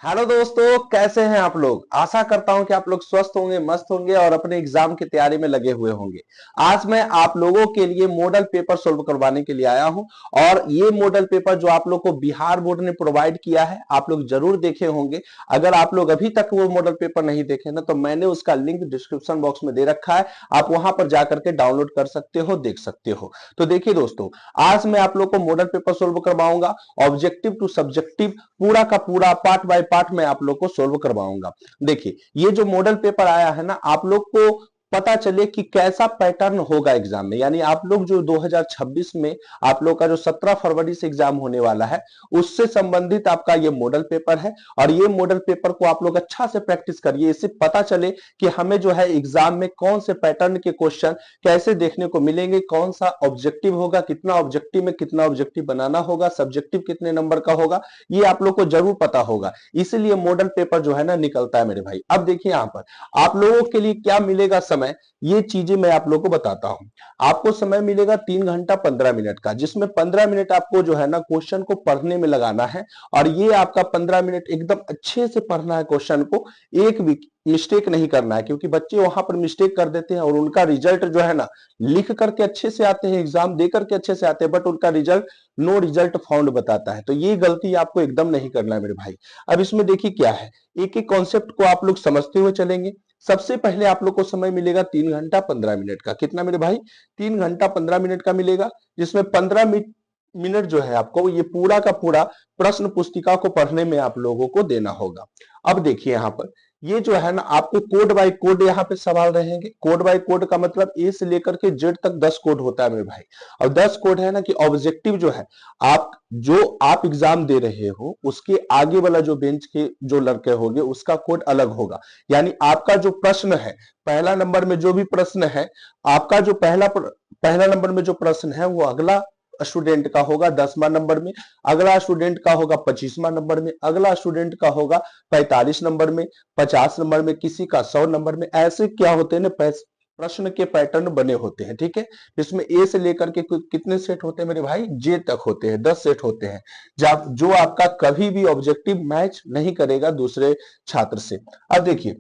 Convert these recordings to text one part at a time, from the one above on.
Hello दोस्तों, कैसे हैं आप लोग। आशा करता हूं कि आप लोग स्वस्थ होंगे, मस्त होंगे और अपने एग्जाम की तैयारी में लगे हुए होंगे। आज मैं आप लोगों के लिए मॉडल पेपर सोल्व करवाने के लिए आया हूं। और ये मॉडल पेपर जो आप लोग को बिहार बोर्ड ने प्रोवाइड किया है, आप लोग जरूर देखे होंगे। अगर आप लोग अभी तक वो मॉडल पेपर नहीं देखे ना, तो मैंने उसका लिंक डिस्क्रिप्शन बॉक्स में दे रखा है। आप वहां पर जाकर के डाउनलोड कर सकते हो, देख सकते हो। तो देखिए दोस्तों, आज मैं आप लोग को मॉडल पेपर सोल्व करवाऊंगा। ऑब्जेक्टिव टू सब्जेक्टिव पूरा का पूरा पार्ट बाय पार्ट में आप लोग को सोल्व करवाऊंगा। देखिए, ये जो मॉडल पेपर आया है ना, आप लोग को पता चले कि कैसा पैटर्न होगा एग्जाम में। यानी आप लोग जो 2026 में आप लोग का जो 17 फरवरी से एग्जाम होने वाला है, उससे संबंधित आपका ये मॉडल पेपर है। और ये मॉडल पेपर को आप लोग अच्छा से प्रैक्टिस करिए, इससे पता चले कि हमें जो है एग्जाम में कौन से पैटर्न के क्वेश्चन कैसे देखने को मिलेंगे, कौन सा ऑब्जेक्टिव होगा, कितना ऑब्जेक्टिव में कितना ऑब्जेक्टिव बनाना होगा, सब्जेक्टिव कितने नंबर का होगा, ये आप लोग को जरूर पता होगा। इसीलिए मॉडल पेपर जो है ना निकलता है मेरे भाई। अब देखिए यहां पर आप लोगों के लिए क्या मिलेगा समय, ये चीजें मैं आप लोगों को बताता हूं। आपको समय मिलेगा 3 घंटा 15 मिनट का, जिसमें 15 मिनट आपको जो है ना क्वेश्चन को पढ़ने में लगाना है। और ये आपका 15 मिनट एकदम अच्छे से पढ़ना है क्वेश्चन को, एक भी मिस्टेक नहीं करना है। क्योंकि बच्चे वहां पर मिस्टेक कर देते हैं और उनका रिजल्ट जो है ना, लिख करके अच्छे से आते हैं, एग्जाम दे करके अच्छे से आते हैं, बट उनका रिजल्ट नो रिजल्ट फाउंड बताता है। तो ये गलती आपको एकदम नहीं करना है मेरे भाई। अब इसमें देखिए क्या है, एक एक कॉन्सेप्ट को आप लोग समझते हुए चलेंगे। सबसे पहले आप लोग को समय मिलेगा 3 घंटा 15 मिनट का। कितना मेरे भाई? 3 घंटा 15 मिनट का मिलेगा, जिसमें 15 मिनट जो है आपको ये पूरा का पूरा प्रश्न पुस्तिका को पढ़ने में आप लोगों को देना होगा। अब देखिए यहाँ पर ये जो है ना, आपको कोड बाय कोड यहाँ पे सवाल रहेंगे। कोड बाय कोड का मतलब ए से लेकर के जेड तक 10 कोड होता है मेरे भाई। और 10 कोड है ना कि ऑब्जेक्टिव जो है, आप जो आप एग्जाम दे रहे हो उसके आगे वाला जो बेंच के जो लड़के होंगे उसका कोड अलग होगा। यानी आपका जो प्रश्न है, पहला नंबर में जो भी प्रश्न है, आपका जो पहला नंबर में जो प्रश्न है वो अगला स्टूडेंट का होगा 10वां नंबर में, अगला स्टूडेंट का होगा 25वां नंबर में, अगला स्टूडेंट का होगा 45 नंबर में, 50 नंबर में, किसी का 100 नंबर में। ऐसे क्या होते हैं ना, प्रश्न के पैटर्न बने होते हैं। ठीक है, इसमें ए से लेकर के कितने सेट होते हैं मेरे भाई? जे तक होते हैं, 10 सेट होते हैं, जब जो आपका कभी भी ऑब्जेक्टिव मैच नहीं करेगा दूसरे छात्र से। अब देखिए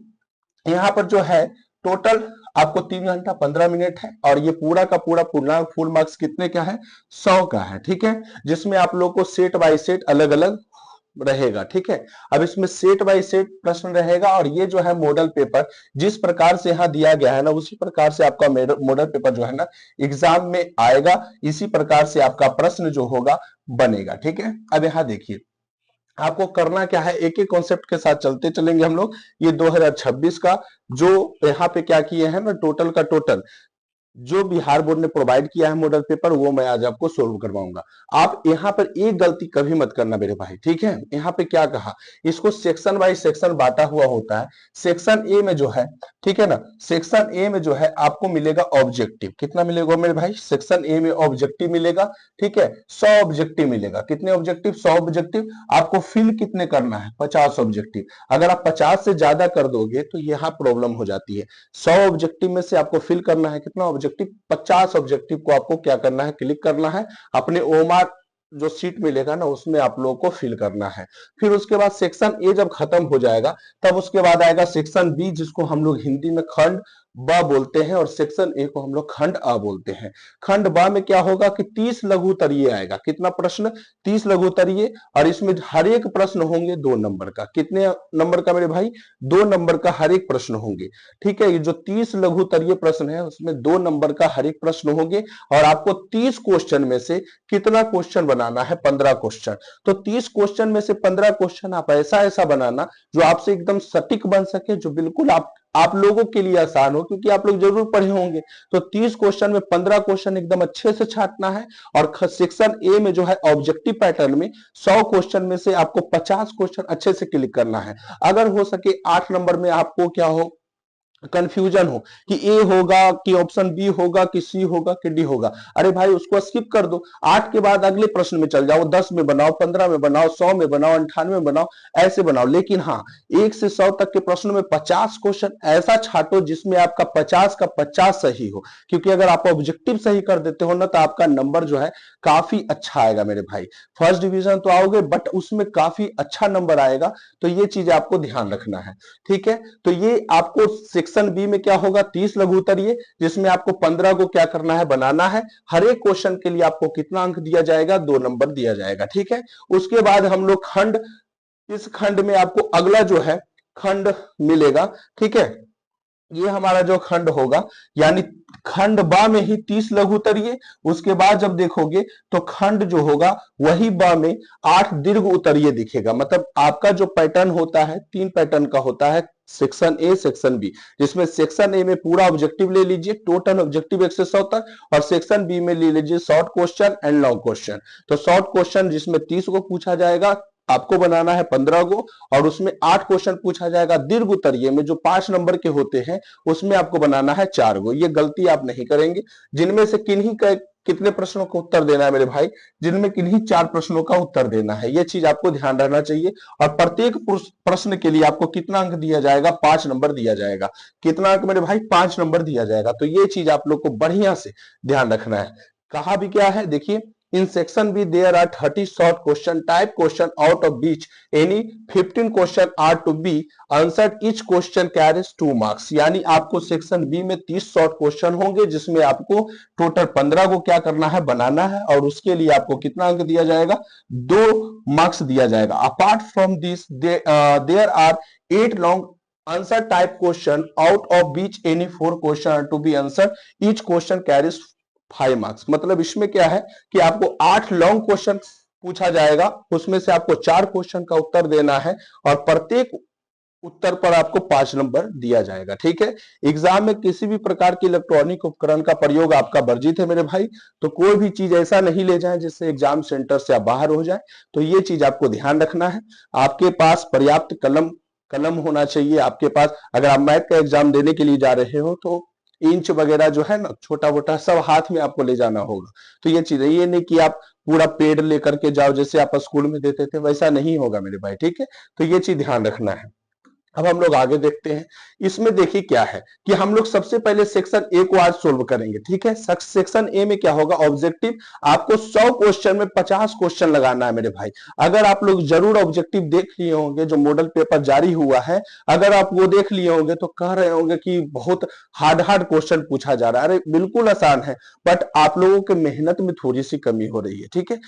यहाँ पर जो है टोटल आपको 3 घंटा 15 मिनट है। और ये पूरा का पूरा पूर्णांक फुल मार्क्स कितने का है? 100 का है। ठीक है, जिसमें आप लोग को सेट बाय सेट अलग अलग रहेगा। ठीक है, अब इसमें सेट बाय सेट प्रश्न रहेगा। और ये जो है मॉडल पेपर जिस प्रकार से यहाँ दिया गया है ना, उसी प्रकार से आपका मॉडल पेपर जो है ना एग्जाम में आएगा। इसी प्रकार से आपका प्रश्न जो होगा बनेगा। ठीक है, अब यहाँ देखिए आपको करना क्या है, एक एक कॉन्सेप्ट के साथ चलते चलेंगे हम लोग। ये 2026 का जो यहाँ पे क्या किए हैं ना, टोटल का टोटल जो बिहार बोर्ड ने प्रोवाइड किया है मॉडल पेपर, वो मैं आज आपको सोल्व करवाऊंगा। आप यहाँ पर एक गलती कभी मत करना मेरे भाई। ठीक है, यहाँ पे क्या कहा, इसको सेक्शन बाय सेक्शन बांटा हुआ होता है। सेक्शन ए में जो है, ठीक है ना, सेक्शन ए में जो है आपको मिलेगा ऑब्जेक्टिव। कितना मिलेगा मेरे भाई? सेक्शन ए में ऑब्जेक्टिव मिलेगा। ठीक है, 100 ऑब्जेक्टिव मिलेगा। कितने ऑब्जेक्टिव? 100 ऑब्जेक्टिव। आपको फिल कितने करना है? 50 ऑब्जेक्टिव। अगर आप 50 से ज्यादा कर दोगे तो यहाँ प्रॉब्लम हो जाती है। 100 ऑब्जेक्टिव में से आपको फिल करना है कितना ऑब्जेक्टिव? 50 ऑब्जेक्टिव को आपको क्या करना है? क्लिक करना है, अपने ओमार जो सीट मिलेगा ना उसमें आप लोगों को फिल करना है। फिर उसके बाद सेक्शन ए जब खत्म हो जाएगा, तब उसके बाद आएगा सेक्शन बी, जिसको हम लोग हिंदी में खंड ब बोलते हैं, और सेक्शन ए को हम लोग खंड अ बोलते हैं। खंड ब में क्या होगा कि 30 लघु उत्तरीय आएगा। कितना प्रश्न? 30 लघु उत्तरीय। और इसमें हर एक प्रश्न होंगे 2 नंबर का। कितने नंबर का मेरे भाई? 2 नंबर का हर एक प्रश्न होंगे। ठीक है, ये जो 30 लघु उत्तरीय प्रश्न है उसमें 2 नंबर का हर एक प्रश्न होंगे। और आपको 30 क्वेश्चन में से कितना क्वेश्चन बनाना है? 15 क्वेश्चन। तो 30 क्वेश्चन में से 15 क्वेश्चन आप ऐसा ऐसा बनाना जो आपसे एकदम सटीक बन सके, जो बिल्कुल आप लोगों के लिए आसान हो, क्योंकि आप लोग जरूर पढ़े होंगे। तो 30 क्वेश्चन में 15 क्वेश्चन एकदम अच्छे से छांटना है। और सेक्शन ए में जो है ऑब्जेक्टिव पैटर्न में 100 क्वेश्चन में से आपको 50 क्वेश्चन अच्छे से क्लिक करना है। अगर हो सके 8 नंबर में आपको क्या हो, कंफ्यूजन हो कि ए होगा कि ऑप्शन बी होगा कि सी होगा कि डी होगा, अरे भाई उसको स्किप कर दो। 8 के बाद अगले प्रश्न में चल जाओ, 10 में बनाओ, 15 में बनाओ, 100 में बनाओ, 98 में बनाओ, ऐसे बनाओ। लेकिन हाँ, 1 से 100 तक के प्रश्नों में 50 क्वेश्चन ऐसा छाटो जिसमें आपका 50 का 50 सही हो, क्योंकि अगर आप ऑब्जेक्टिव सही कर देते हो ना तो आपका नंबर जो है काफी अच्छा आएगा मेरे भाई। फर्स्ट डिवीजन तो आओगे बट उसमें काफी अच्छा नंबर आएगा, तो ये चीज आपको ध्यान रखना है। ठीक है, तो ये आपको सेक्शन बी में क्या होगा, 30 लघु उत्तरीय, जिसमें आपको 15 को क्या करना है, बनाना है। हर एक क्वेश्चन के लिए आपको कितना अंक दिया जाएगा, 2 नंबर दिया जाएगा। ठीक है, उसके बाद हम लोग खंड, इस खंड में आपको अगला जो है खंड मिलेगा। ठीक है, ये हमारा जो खंड होगा, यानी खंड बा में ही 30 लघु उत्तरीय, उसके बाद जब देखोगे तो खंड जो होगा वही बा में 8 दीर्घ उत्तरीय दिखेगा। मतलब आपका जो पैटर्न होता है 3 पैटर्न का होता है, सेक्शन ए, सेक्शन बी, जिसमें सेक्शन ए में पूरा ऑब्जेक्टिव ले लीजिए, टोटल ऑब्जेक्टिव 1 से 100 तक, और सेक्शन बी में ले लीजिए short question and long question. तो शॉर्ट क्वेश्चन जिसमें 30 को पूछा जाएगा, आपको बनाना है 15 को, और उसमें 8 क्वेश्चन पूछा जाएगा। दीर्घ उत्तरीय में जो 5 नंबर के होते हैं उसमें आपको बनाना है 4 को। ये गलती आप नहीं करेंगे। जिनमें से किन्हीं का कितने प्रश्नों का उत्तर देना है मेरे भाई, जिनमें किन्हीं 4 प्रश्नों का उत्तर देना है, ये चीज आपको ध्यान रखना चाहिए। और प्रत्येक प्रश्न के लिए आपको कितना अंक दिया जाएगा, 5 नंबर दिया जाएगा। कितना अंक मेरे भाई, 5 नंबर दिया जाएगा। तो ये चीज आप लोग को बढ़िया से ध्यान रखना है। कहा भी क्या है, देखिए, in section B there are 30 short question type question out of which any 15 question are to be answered, each question carries 2 marks। यानी आपको सेक्शन बी में 30 शॉर्ट क्वेश्चन होंगे जिसमें आपको टोटल 15 को क्या करना है, बनाना है, और उसके लिए आपको कितना अंक दिया जाएगा, 2 मार्क्स दिया जाएगा। Apart from this there are 8 long answer type question out of which any 4 question are to be answered, each question carries 5 marks. मतलब इसमें क्या है कि आपको 8 लॉन्ग क्वेश्चन पूछा जाएगा, उसमें से आपको 4 क्वेश्चन का उत्तर देना है, और प्रत्येक उत्तर पर आपको 5 नंबर दिया जाएगा। ठीक है, एग्जाम में किसी भी प्रकार के इलेक्ट्रॉनिक उपकरण का प्रयोग आपका वर्जित है मेरे भाई। तो कोई भी चीज ऐसा नहीं ले जाए जिससे एग्जाम सेंटर से आप बाहर हो जाए। तो ये चीज आपको ध्यान रखना है। आपके पास पर्याप्त कलम कलम होना चाहिए। आपके पास, अगर आप मैथ का एग्जाम देने के लिए जा रहे हो तो इंच वगैरह जो है ना, छोटा मोटा सब हाथ में आपको ले जाना होगा। तो ये चीज है, ये नहीं कि आप पूरा पेड लेकर के जाओ जैसे आप स्कूल में देते थे, वैसा नहीं होगा मेरे भाई। ठीक है, तो ये चीज ध्यान रखना है। अब हम लोग आगे देखते हैं। इसमें देखिए क्या है कि हम लोग सबसे पहले सेक्शन ए को आज सोल्व करेंगे। ठीक है, सेक्शन ए में क्या होगा, ऑब्जेक्टिव। आपको 100 क्वेश्चन में 50 क्वेश्चन लगाना है मेरे भाई। अगर आप लोग जरूर ऑब्जेक्टिव देख लिए होंगे, जो मॉडल पेपर जारी हुआ है, अगर आप वो देख लिए होंगे तो कह रहे होंगे कि बहुत हार्ड हार्ड क्वेश्चन पूछा जा रहा है। अरे बिल्कुल आसान है, बट आप लोगों के मेहनत में थोड़ी सी कमी हो रही है। ठीक है,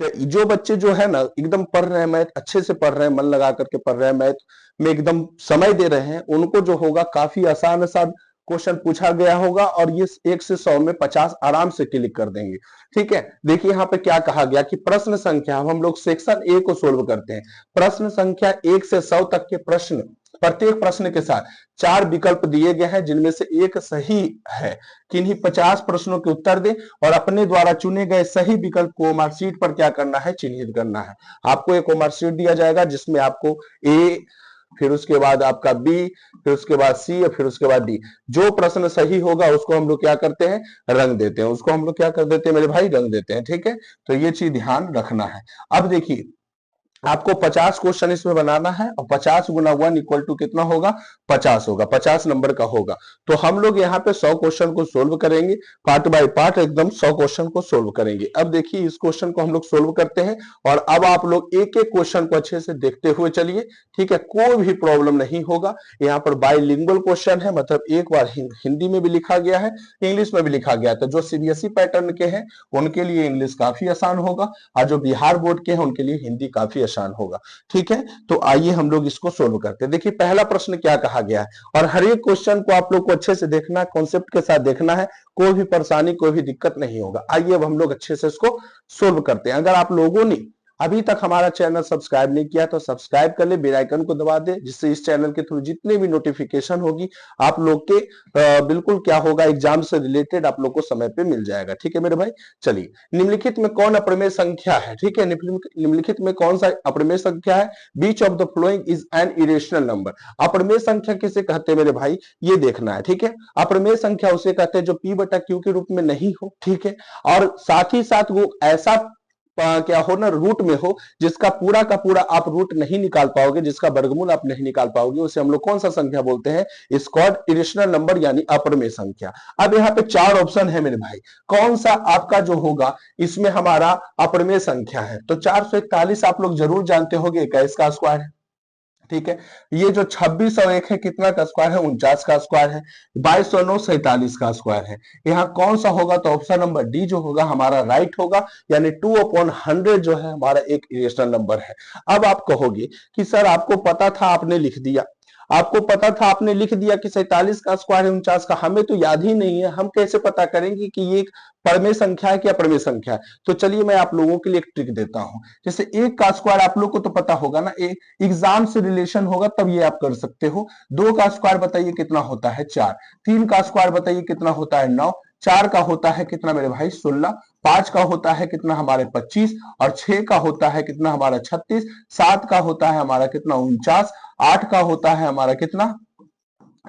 तो जो बच्चे जो है ना एकदम पढ़ रहे हैं मैथ, अच्छे से पढ़ रहे हैं, मन लगा करके पढ़ रहे हैं, मैथ में एकदम समय दे रहे हैं, उनको जो होगा काफी आसान आसान क्वेश्चन पूछा गया होगा, और ये 1 से 100 में 50 आराम से क्लिक कर देंगे। ठीक है, देखिए यहाँ पे क्या कहा गया कि प्रश्न संख्या, हम लोग सेक्शन ए को सोल्व करते हैं। प्रश्न संख्या 1 से 100 तक के प्रश्न, प्रत्येक प्रश्न के साथ 4 विकल्प दिए गए हैं जिनमें से एक सही है। किन्हीं 50 प्रश्नों के उत्तर दें और अपने द्वारा चुने गए सही विकल्प को मार्कशीट पर क्या करना है, चिन्हित करना है। आपको एक मार्कशीट दिया जाएगा जिसमें आपको ए, फिर उसके बाद आपका बी, फिर उसके बाद सी, और फिर उसके बाद डी। जो प्रश्न सही होगा उसको हम लोग क्या करते हैं, रंग देते हैं। उसको हम लोग क्या कर देते हैं मेरे भाई, रंग देते हैं। ठीक है, तो ये चीज ध्यान रखना है। अब देखिए, आपको 50 क्वेश्चन इसमें बनाना है, और 50 गुना 1 इक्वल टू कितना होगा, 50 होगा, 50 नंबर का होगा। तो हम लोग यहाँ पे 100 क्वेश्चन को सोल्व करेंगे, पार्ट बाय पार्ट एकदम 100 क्वेश्चन को सोल्व करेंगे। अब देखिए, इस क्वेश्चन को हम लोग सोल्व करते हैं, और अब आप लोग एक एक क्वेश्चन को अच्छे से देखते हुए चलिए। ठीक है, कोई भी प्रॉब्लम नहीं होगा। यहाँ पर बाइलिंगुअल क्वेश्चन है, मतलब एक बार हिंदी में भी लिखा गया है, इंग्लिश में भी लिखा गया। तो जो सीबीएसई पैटर्न के हैं उनके लिए इंग्लिश काफी आसान होगा, और जो बिहार बोर्ड के हैं उनके लिए हिंदी काफी आसान होगा। ठीक है, तो आइए हम लोग इसको सोल्व करते हैं। देखिए पहला प्रश्न क्या कहा गया है, और हर एक क्वेश्चन को आप लोग को अच्छे से देखना है, कॉन्सेप्ट के साथ देखना है, कोई भी परेशानी, कोई भी दिक्कत नहीं होगा। आइए अब हम लोग अच्छे से इसको सोल्व करते हैं। अगर आप लोगों ने अभी तक हमारा चैनल सब्सक्राइब नहीं किया तो सब्सक्राइब कर ले, बेल आइकन को दबा दे, जिससे इस चैनल के थ्रू जितने भी नोटिफिकेशन होगी आप लोग के बिल्कुल क्या होगा, एग्जाम से रिलेटेड आप लोग को समय पे मिल जाएगा। ठीक है मेरे भाई, चलिए निम्नलिखित में कौन अप्रमेय संख्या है? ठीक है, निम्नलिखित में कौन सा अप्रमेय संख्या है? Which of the following is an irrational number. अप्रमेय संख्या किसे कहते हैं मेरे भाई, ये देखना है। ठीक है, अप्रमेय संख्या उसे कहते हैं जो p बटा q के रूप में नहीं हो। ठीक है, और साथ ही साथ वो ऐसा क्या हो ना, रूट में हो जिसका पूरा का पूरा आप रूट नहीं निकाल पाओगे, जिसका वर्गमूल आप नहीं निकाल पाओगे, उसे हम लोग कौन सा संख्या बोलते हैं? इट्स कॉल्ड इरेशनल नंबर यानी अप्रमेय संख्या। अब यहाँ पे चार ऑप्शन है मेरे भाई, कौन सा आपका जो होगा इसमें हमारा अप्रमेय संख्या है? तो 441 आप लोग जरूर जानते होंगे, 21 का स्क्वायर है। ठीक है, ये जो 26 और 1 है कितना का स्क्वायर है? 49 का स्क्वायर है। 22 और 9 47 का स्क्वायर है। यहाँ कौन सा होगा? तो ऑप्शन नंबर डी जो होगा हमारा राइट होगा, यानी 2/100 जो है हमारा एक इरेशनल नंबर है। अब आप कहोगे कि सर आपको पता था, आपने लिख दिया, आपको पता था आपने लिख दिया कि 47 का स्क्वायर है 49 का, हमें तो याद ही नहीं है, हम कैसे पता करेंगे कि ये परमेय संख्या है कि अप्रमेय संख्या है? तो चलिए मैं आप लोगों के लिए एक ट्रिक देता हूं। जैसे एक का स्क्वायर आप लोग को तो पता होगा ना, एक एग्जाम से रिलेशन होगा तब ये आप कर सकते हो। दो का स्क्वायर बताइए कितना होता है? 4। तीन का स्क्वायर बताइए कितना होता है? 9। चार का होता है कितना मेरे भाई? 16। पांच का होता है कितना हमारे? 25। और 6 का होता है कितना हमारा? 36। 7 का होता है हमारा कितना? 49। 8 का होता है हमारा कितना?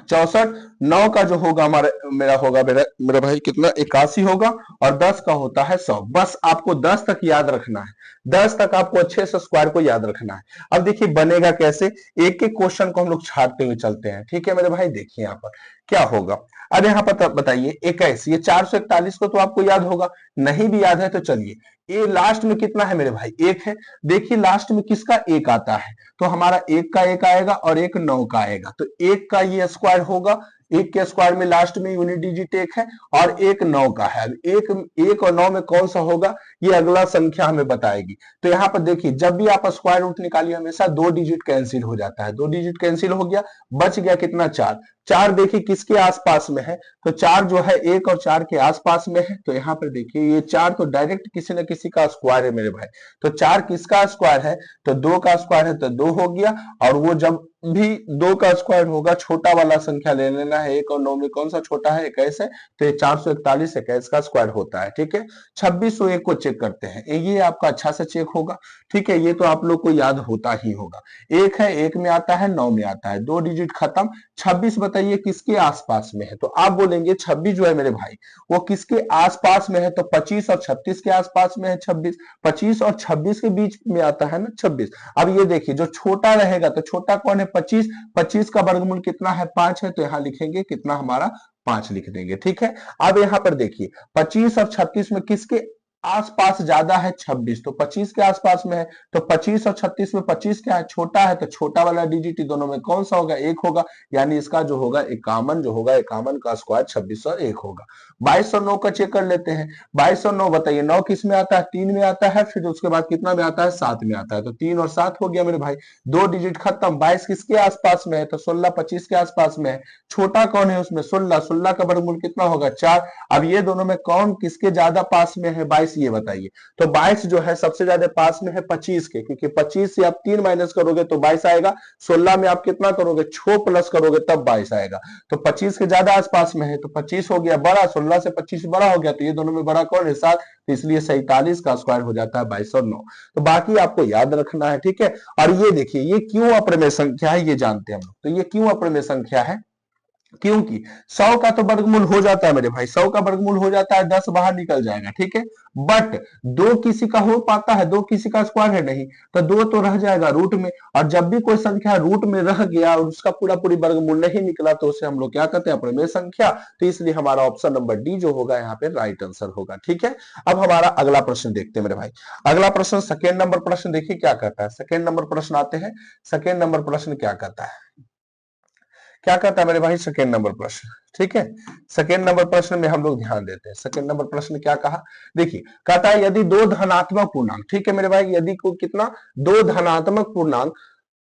64। 9 का जो होगा हमारा मेरा होगा मेरा भाई कितना? 81 होगा। और 10 का होता है 100। बस आपको 10 तक याद रखना है, 10 तक आपको अच्छे से स्क्वायर को याद रखना है। अब देखिए बनेगा कैसे, एक एक क्वेश्चन को हम लोग छाटते हुए चलते हैं। ठीक है मेरे भाई, देखिए यहाँ पर क्या होगा। अब यहाँ पर बताइए 21, ये 441 को तो आपको याद होगा, नहीं भी याद है तो चलिए, ये लास्ट में कितना है मेरे भाई? एक है। देखिए लास्ट में किसका एक आता है? तो हमारा एक का एक आएगा और एक 9 का आएगा, तो एक का ये स्क्वायर होगा, एक के स्क्वायर में लास्ट में यूनिट डिजिट एक है और एक 9 का है। एक और 9 में कौन सा होगा, ये अगला संख्या हमें बताएगी। तो यहाँ पर देखिए जब भी आप स्क्वायर रूट निकालिए हमेशा 2 डिजिट कैंसिल हो जाता है, 2 डिजिट कैंसिल हो गया, बच गया कितना? 4। 4 देखिए किसके आसपास में है? तो 4 जो है 1 और 4 के आसपास में है। तो यहाँ पर देखिए ये 4 तो डायरेक्ट किसी न किसी का स्क्वायर है मेरे भाई। तो 4 किसका स्क्वायर है? तो 2 का स्क्वायर है, तो 2 हो गया। और वो जब भी 2 का स्क्वायर होगा छोटा वाला संख्या ले लेना है, 1 और 9 में कौन सा छोटा है? 21 है, तो ये 441 21 का स्क्वायर होता है। ठीक है, 2601 को चेक करते हैं, ये आपका अच्छा से चेक होगा। ठीक है, ये तो आप लोग को याद होता ही होगा। एक है, एक में आता है, 9 में आता है, 2 डिजिट खत्म। 26 बताइए किसके आसपास में है? तो आप बोलेंगे 26 जो है मेरे भाई वो किसके आसपास में है? तो 25 और 36 के आसपास में है 26। 25 और 26 के बीच में आता है ना 26। अब ये देखिए जो छोटा रहेगा, तो छोटा कौन है? 25। 25 का वर्गमूल कितना है? 5 है, तो यहां लिखेंगे कितना हमारा? 5 लिख देंगे। ठीक है, अब यहां पर देखिए 25 और 36 में किसके आसपास ज्यादा है? 26, तो 25 के आसपास में है। तो 25 और 36 में 25 क्या है? छोटा है, तो छोटा वाला डिजिट दोनों में कौन सा होगा? 1 होगा, यानी इसका जो होगा 51 जो होगा, 51 का स्क्वायर 26 और 1 होगा। 22 और 9 का चेक कर लेते हैं। 22 और 9 बताइए, 9 किस में आता है? 3 में आता है, फिर उसके बाद कितना में आता है? 7 में आता है, तो 3 और 7 हो गया मेरे भाई, 2 डिजिट खत्म। 22 किसके आसपास में है? तो 16 25 के आसपास में है। छोटा कौन है उसमें? 16। 16 का वर्गमूल कितना होगा? 4। अब ये दोनों में कौन किसके ज्यादा पास में है? 22, ये बताइए। तो 22 जो है सबसे ज्यादा पास में है 25 के, क्योंकि 25 से आप 3 माइनस करोगे तो 22 आएगा। 16 में आप कितना करोगे? 6 प्लस करोगे तब 22 आएगा। तो 25 के ज्यादा आसपास में है, तो 25 हो गया बड़ा, 16 से 25 बड़ा हो गया, तो ये दोनों में बड़ा कौन है? 7। तो इसलिए 47 का स्क्वायर हो जाता है 22 और 9। तो बाकी आपको याद रखना है। ठीक है, और ये देखिए ये क्यों अप्रमेय संख्या है ये जानते हैं हम लोग। तो ये क्यों अप्रमेय संख्या है? क्योंकि 100 का तो वर्गमूल हो जाता है मेरे भाई, 100 का वर्गमूल हो जाता है, 10 बाहर निकल जाएगा। ठीक है, बट 2 किसी का हो पाता है, 2 किसी का स्क्वायर है नहीं, तो 2 तो रह जाएगा रूट में। और जब भी कोई संख्या रूट में रह गया और उसका पूरा पूरी वर्गमूल नहीं निकला, तो उसे हम लोग क्या कहते हैं? अप्रमेय संख्या। तो इसलिए हमारा ऑप्शन नंबर डी जो होगा यहाँ पे राइट आंसर होगा। ठीक है, अब हमारा अगला प्रश्न देखते हैं मेरे भाई। अगला प्रश्न सेकेंड नंबर प्रश्न देखिए क्या कहता है। सेकेंड नंबर प्रश्न आते हैं। सेकेंड नंबर प्रश्न क्या कहता है? क्या कहता है मेरे भाई सेकेंड नंबर प्रश्न? ठीक है, सेकेंड नंबर प्रश्न में हम लोग ध्यान देते हैं। सेकेंड नंबर प्रश्न क्या कहा? देखिए कहता है यदि दो धनात्मक पूर्णांक, ठीक है मेरे भाई, यदि को कितना? दो धनात्मक पूर्णांक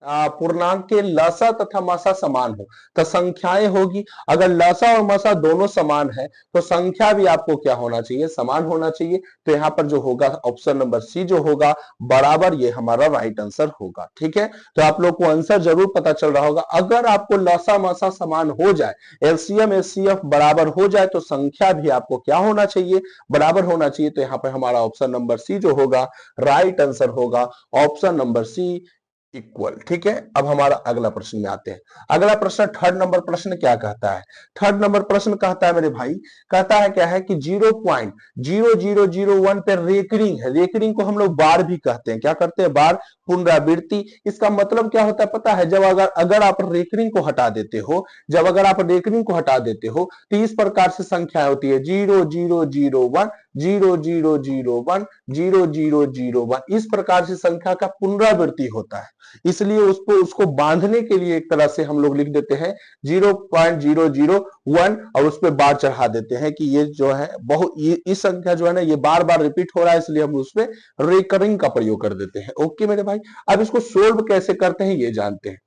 पूर्णांक के लसा तथा मसा समान हो तो संख्याएं होगी। अगर लसा और मसा दोनों समान है तो संख्या भी आपको क्या होना चाहिए, समान होना चाहिए। तो यहाँ पर जो होगा ऑप्शन नंबर सी जो होगा बराबर, ये हमारा राइट आंसर होगा। ठीक है, तो आप लोग को आंसर जरूर पता चल रहा होगा। अगर आपको लसा मसा समान हो जाए, एलसीएम एचसीएफ बराबर हो जाए, तो संख्या भी आपको क्या होना चाहिए, बराबर होना चाहिए। तो यहाँ पर हमारा ऑप्शन नंबर सी जो होगा राइट आंसर होगा, ऑप्शन नंबर सी इक्वल। ठीक है, अब हमारा अगला प्रश्न में आते हैं। अगला प्रश्न, थर्ड नंबर प्रश्न क्या कहता है? थर्ड नंबर प्रश्न कहता है मेरे भाई, कहता है क्या है कि 0.0001 पे रेकरिंग है। रेकरिंग को हम लोग बार भी कहते हैं, क्या करते हैं, बार, पुनरावृत्ति। इसका मतलब क्या होता है पता है? जब अगर आप रेकरिंग को हटा देते हो, जब अगर आप रेकरिंग को हटा देते हो तो इस प्रकार से संख्या होती है 0001 0001 0001। इस प्रकार से संख्या का पुनरावृत्ति होता है, इसलिए उसको बांधने के लिए एक तरह से हम लोग लिख देते हैं 0.001 और उस पर बार चढ़ा देते हैं कि ये जो है इस संख्या जो है ना ये बार बार रिपीट हो रहा है, इसलिए हम उस पर रिकरिंग का प्रयोग कर देते हैं। ओके मेरे भाई, अब इसको सोल्व कैसे करते हैं ये जानते हैं।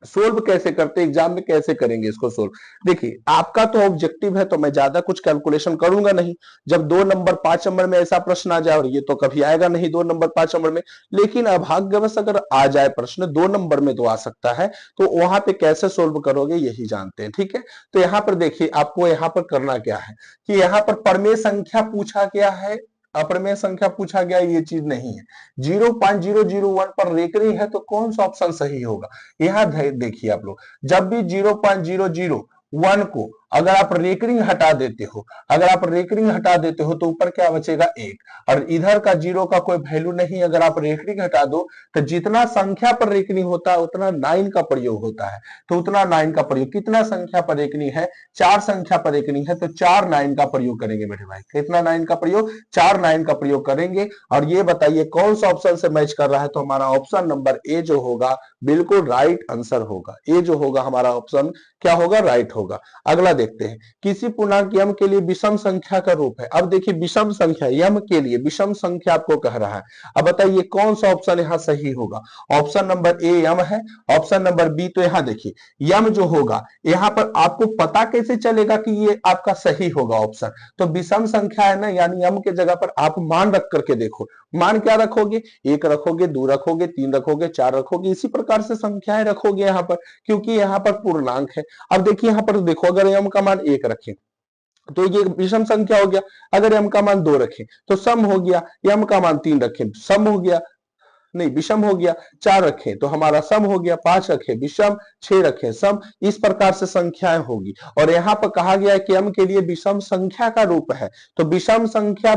सोल्व कैसे करते हैं, एग्जाम में कैसे करेंगे इसको सोल्व? देखिए, आपका तो ऑब्जेक्टिव है तो मैं ज्यादा कुछ कैलकुलेशन करूंगा नहीं। जब 2 नंबर 5 नंबर में ऐसा प्रश्न आ जाए, और ये तो कभी आएगा नहीं 2 नंबर 5 नंबर में, लेकिन अभाग्यवश अगर आ जाए प्रश्न 2 नंबर में तो आ सकता है, तो वहां पे कैसे सोल्व करोगे यही जानते हैं। ठीक है, तो यहां पर देखिए आपको यहां पर करना क्या है कि यहां पर परमेय संख्या पूछा गया है, अप्रमेय संख्या पूछा गया, ये चीज नहीं है। 0.001 पर रेकरिंग है तो कौन सा ऑप्शन सही होगा? यहां देखिए आप लोग, जब भी 0.001 को अगर आप रेकरिंग हटा देते हो, अगर आप रेकरिंग हटा देते हो तो ऊपर क्या बचेगा 1, और इधर का 0 का कोई वैल्यू नहीं। अगर आप रेकरिंग हटा दो तो जितना संख्या पर रेकरिंग होता है उतना 9 का प्रयोग होता है, तो उतना 9 का प्रयोग। कितना संख्या पर रेकरिंग है? 4 संख्या पर रेकरिंग है, तो 4 9 का प्रयोग करेंगे मेरे भाई। कितना 9 का प्रयोग? 4 9 का प्रयोग करेंगे। और ये बताइए कौन सा ऑप्शन से मैच कर रहा है? तो हमारा ऑप्शन नंबर ए जो होगा बिल्कुल राइट आंसर होगा। ए जो होगा हमारा ऑप्शन क्या होगा, राइट होगा। अगला देखते हैं, किसी पूर्णांक यम के लिए विषम संख्या का रूप है। अब देखिए विषम संख्या यम के लिए विषम संख्या आपको कह रहा है। अब बताइए कौन सा ऑप्शन यहाँ सही होगा? ऑप्शन नंबर ए यम है, ऑप्शन नंबर बी, तो यहाँ देखिए यम जो होगा, यहाँ पर आपको पता कैसे चलेगा कि ये आपका सही होगा ऑप्शन? तो विषम संख्या है ना, यानी यम के जगह पर आप मान रख करके देखो। मान क्या रखोगे? 1 रखोगे, 2 रखोगे, 3 रखोगे, 4 रखोगे, इसी प्रकार से संख्याएं रखोगे यहाँ पर, क्योंकि यहाँ पर पूर्णांक है। अब देखिए यहाँ पर देखो, अगर यम का मान 1 रखें तो ये विषम संख्या हो गया। अगर यम का मान 2 रखें तो सम हो गया। यम का मान 3 रखें सम हो गया, नहीं विषम हो गया। 4 रखें तो हमारा सम हो गया, 5 रखें विषम, 6 रखें सम। इस प्रकार से संख्याएं होगी। और यहाँ पर कहा गया है कि m के लिए विषम संख्या का रूप है, तो विषम संख्या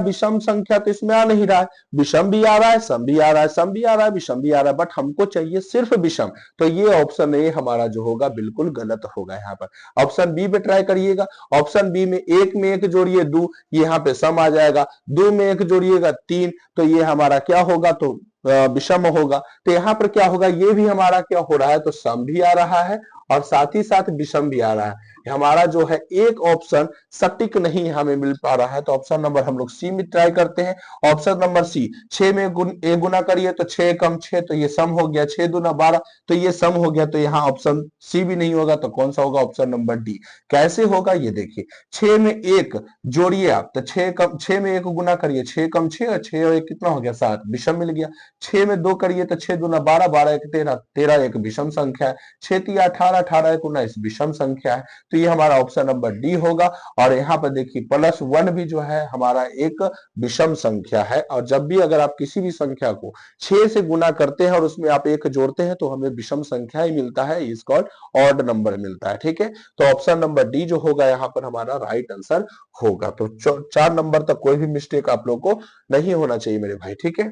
तो इसमें आ नहीं रहा है। विषम भी आ रहा है, सम भी आ रहा है, सम भी आ रहा है, विषम भी आ रहा है, बट हमको चाहिए सिर्फ विषम। तो ये ऑप्शन ए हमारा जो होगा बिल्कुल गलत होगा। यहाँ पर ऑप्शन बी पे ट्राई करिएगा। ऑप्शन बी में 1 में 1 जोड़िए 2, यहाँ पे सम आ जाएगा। 2 में 1 जोड़िएगा 3, तो ये हमारा क्या होगा, तो विषम होगा। तो यहाँ पर क्या होगा, ये भी हमारा क्या हो रहा है, तो सम भी आ रहा है और साथ ही साथ विषम भी आ रहा है। हमारा जो है एक ऑप्शन सटीक नहीं हमें मिल पा रहा है, तो ऑप्शन नंबर हम लोग सी में ट्राई करते हैं। ऑप्शन नंबर सी, 6 में ए गुना करिए तो 6 कम 6, तो ये सम हो गया। 6 दूना 12, तो ये सम हो गया। तो यहाँ ऑप्शन सी भी नहीं होगा, तो कौन सा होगा, ऑप्शन नंबर डी। कैसे होगा ये देखिए, 6 में 1 जोड़िए आप तो 6 में 1 गुना करिए, 6 कम 6 और 6 और 1 कितना हो गया 7, विषम मिल गया। 6 में 2 करिए तो 6 दूना 12, 12 1 13, 13 एक विषम संख्या है। 6 तिया 18, 18 1 19 विषम संख्या है। तो ये हमारा ऑप्शन नंबर डी होगा। और यहाँ पर देखिए +1 भी जो है हमारा एक विषम संख्या है। और जब भी अगर आप किसी भी संख्या को 6 से गुना करते हैं और उसमें आप 1 जोड़ते हैं तो हमें विषम संख्या ही मिलता है, इज कॉल्ड ऑड नंबर मिलता है। ठीक है, तो ऑप्शन नंबर डी जो होगा यहाँ पर हमारा राइट आंसर होगा। तो 4 नंबर तक कोई भी मिस्टेक आप लोग को नहीं होना चाहिए मेरे भाई। ठीक है,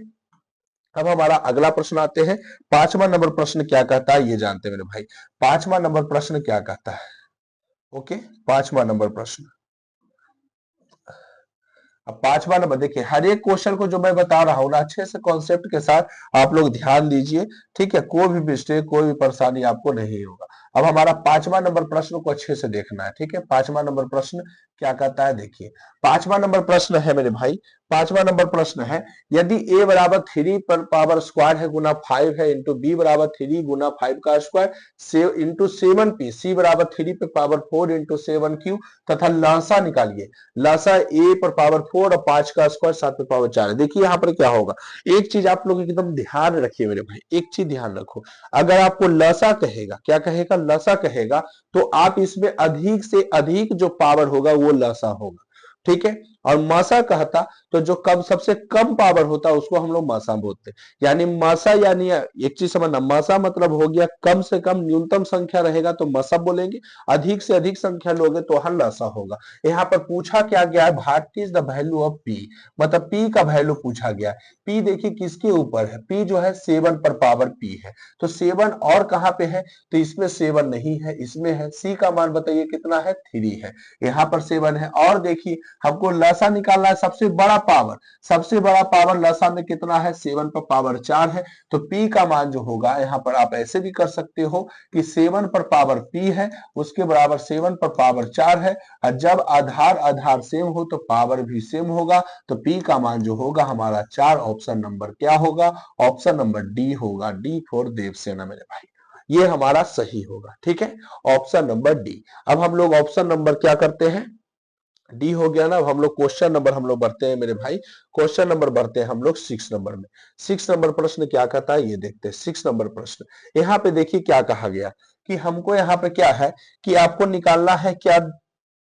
अब हमारा अगला प्रश्न आते हैं। 5वां नंबर प्रश्न क्या कहता है ये जानते हैं मेरे भाई। 5वां नंबर प्रश्न क्या कहता है? ओके, 5वां नंबर प्रश्न। अब 5वां नंबर देखिए, हर एक क्वेश्चन को जो मैं बता रहा हूं ना अच्छे से कॉन्सेप्ट के साथ आप लोग ध्यान दीजिए। ठीक है, कोई भी मिस्टेक कोई भी परेशानी आपको नहीं होगा। अब हमारा 5वां नंबर प्रश्न को अच्छे से देखना है। ठीक है, 5वां नंबर प्रश्न क्या कहता है, देखिए 5वां नंबर प्रश्न है मेरे भाई। 5वां नंबर प्रश्न है, यदि a बराबर 3 पर पावर स्क्वायर है गुना 5 है इंटू बी बराबर 3 गुना 5 का स्क्वायर से इंटू 7p, सी बराबर 3 पे पावर 4 इंटू 7q तथा लसा निकालिए। लसा a पर पावर 4 और 5 का स्क्वायर 7 पे पावर 4 है। देखिए यहाँ पर क्या होगा, एक चीज आप लोग एकदम ध्यान रखिए मेरे भाई, एक चीज ध्यान रखो, अगर आपको लसा कहेगा, क्या कहेगा, लसा कहेगा, तो आप इसमें अधिक से अधिक जो पावर होगा वो लसा होगा, ठीक है। और मासा कहता तो जो कम सबसे कम पावर होता है उसको हम लोग मासा बोलते हैं। यानी मासा, यानी एक चीज समझना, मासा मतलब हो गया कम से कम, न्यूनतम संख्या रहेगा तो मसा बोलेंगे, अधिक से अधिक संख्या लोगे तो वहां लसा होगा। यहाँ पर पूछा क्या गया है, what is the value of P, मतलब पी का वैल्यू पूछा गया है। पी देखिए किसके ऊपर है, पी जो है 7 पर पावर पी है, तो 7 और कहां पे है, तो इसमें 7 नहीं है, इसमें है। सी का मान बताइए कितना है, 3 है, यहाँ पर 7 है। और देखिए हमको लसा निकालना है, सबसे बड़ा पावर, सबसे बड़ा पावर लसा में कितना है, 7 पर पावर 4 है। तो पी का मान जो होगा, यहाँ पर आप ऐसे भी कर सकते हो कि 7 पर पावर पी है उसके बराबर 7 पर पावर 4 है, और जब आधार आधार सेम हो तो पावर भी सेम होगा, तो पी का मान जो होगा हमारा 4, ऑप्शन नंबर क्या होगा, ऑप्शन नंबर डी होगा, डी फॉर देवसेना मेरे भाई, ये हमारा सही होगा, ठीक है, ऑप्शन नंबर डी। अब हम लोग ऑप्शन नंबर क्या करते हैं, डी हो गया ना। अब हम लोग क्वेश्चन नंबर हम लोग बढ़ते हैं मेरे भाई, क्वेश्चन नंबर बढ़ते हैं हम लोग 6 नंबर में। 6 नंबर प्रश्न क्या कहता है ये देखते हैं। 6 नंबर प्रश्न, यहाँ पे देखिए क्या कहा गया कि हमको यहाँ पे क्या है कि आपको निकालना है क्या,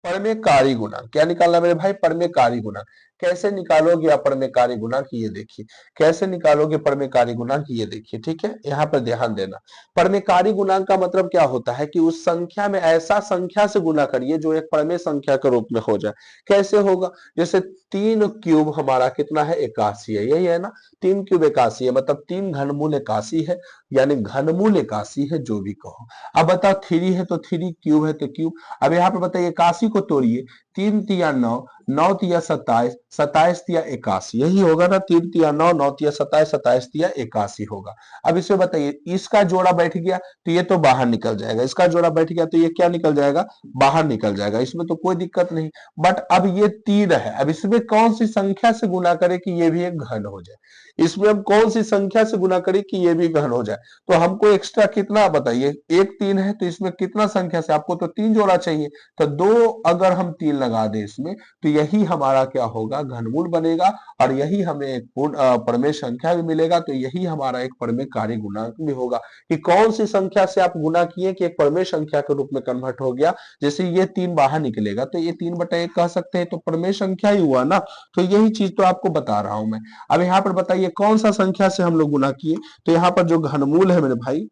परमेकारी गुणांक। क्या निकालना है मेरे भाई, परमेकारी गुणांक। कैसे निकालोगे आप परमेकारी गुणांक, ये देखिए कैसे निकालोगे परमेकारी गुणांक, ये देखिए, ठीक है, यहाँ पर ध्यान देना। परमेकारी गुणांक का मतलब क्या होता है कि उस संख्या में ऐसा संख्या से गुना करिए जो एक परमेय संख्या के रूप में हो जाए। कैसे होगा, जैसे 3 क्यूब हमारा कितना है, 81 है, यही है ना, 3 क्यूब 81 है, मतलब 3 घनमूल 81 है, यानी घनमूल 81 है, जो भी कहो। अब बताओ 3 है तो 3, क्यूब है तो क्यूब। अब यहाँ पे बताइए 81 को तोड़िए, 3 तिया 9, 9 तिया 27, 27 तिया 81, यही होगा ना, 3 तिया 9, 9 तिया 27, 27 तिया 81 होगा। अब इसमें बताइए इसका जोड़ा बैठ गया तो ये तो बाहर निकल जाएगा, इसका जोड़ा बैठ गया तो ये क्या निकल जाएगा, बाहर निकल जाएगा, इसमें तो कोई दिक्कत नहीं। बट अब ये 3 है, अब इसमें कौन सी संख्या से गुना करे कि ये भी एक घन हो जाए, इसमें हम कौन सी संख्या से गुना करें कि ये भी घन हो जाए। तो हमको एक्स्ट्रा कितना बताइए, एक 3 है तो इसमें कितना संख्या से, आपको तो 3 जोड़ा चाहिए, तो 2 अगर हम 3 लगा दे इसमें तो यही हमारा क्या होगा, घनमूल बनेगा, और यही हमें एक पूर्ण परमेय संख्या भी मिलेगा, तो यही हमारा एक परमेयकारी गुणांक भी होगा। कि कौन सी संख्या से आप गुना किए कि एक परमेय संख्या के रूप में कन्वर्ट हो गया। जैसे ये 3 बाहर निकलेगा तो ये 3/1 कह सकते हैं, तो परमेय संख्या ही हुआ ना। तो यही चीज तो आपको बता रहा हूं मैं। अब यहाँ पर बताइए कौन सा संख्या से हम लोग गुना किए, तो यहाँ पर जो घनमूल है मेरे भाई,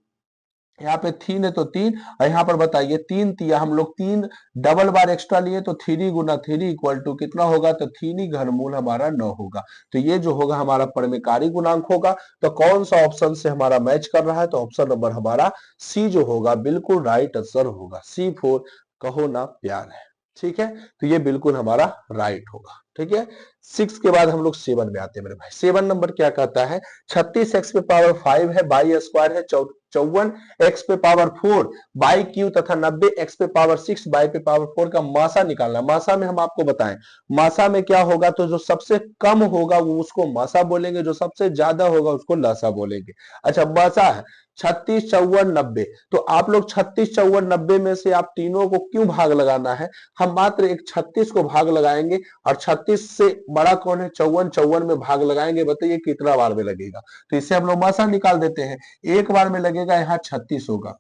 यहाँ पे 3 है तो 3, और यहाँ पर बताइए 3 तिया हम लोग 3 डबल बार एक्स्ट्रा लिए तो 3 गुना 3 इक्वल टू कितना होगा, तो 3 ही घनमूल हमारा 9 होगा। तो ये जो होगा हमारा परमेकारी गुणांक होगा। तो कौन सा ऑप्शन से हमारा मैच कर रहा है, तो ऑप्शन नंबर हमारा सी जो होगा बिल्कुल राइट आंसर होगा, सी फोर कहो ना प्यार है, ठीक है। तो ये बिल्कुल हमारा राइट होगा, ठीक है। 6 के बाद हम लोग 7 में आते हैं मेरे भाई। 7 नंबर क्या कहता है, 36 एक्स पे पावर 5 है, बाई स्क्वायर है 54 एक्स पे पावर 4 बाई क्यू तथा 90 एक्स पे पावर 6 बाई पे पावर 4 का मासा निकालना। मासा में हम आपको बताएं, मासा में क्या होगा, तो जो सबसे कम होगा वो उसको मासा बोलेंगे, जो सबसे ज्यादा होगा उसको लसा बोलेंगे। अच्छा मासा है 36, 54, 90, तो आप लोग 36, 54, 90 में से आप तीनों को क्यों भाग लगाना है, हम मात्र एक 36 को भाग लगाएंगे, और 36 से बड़ा कौन है, 54, 54 में भाग लगाएंगे, बताइए कितना बार में लगेगा। तो इससे हम लोग मासा निकाल देते हैं, एक बार में लगेगा, यहाँ 36 होगा,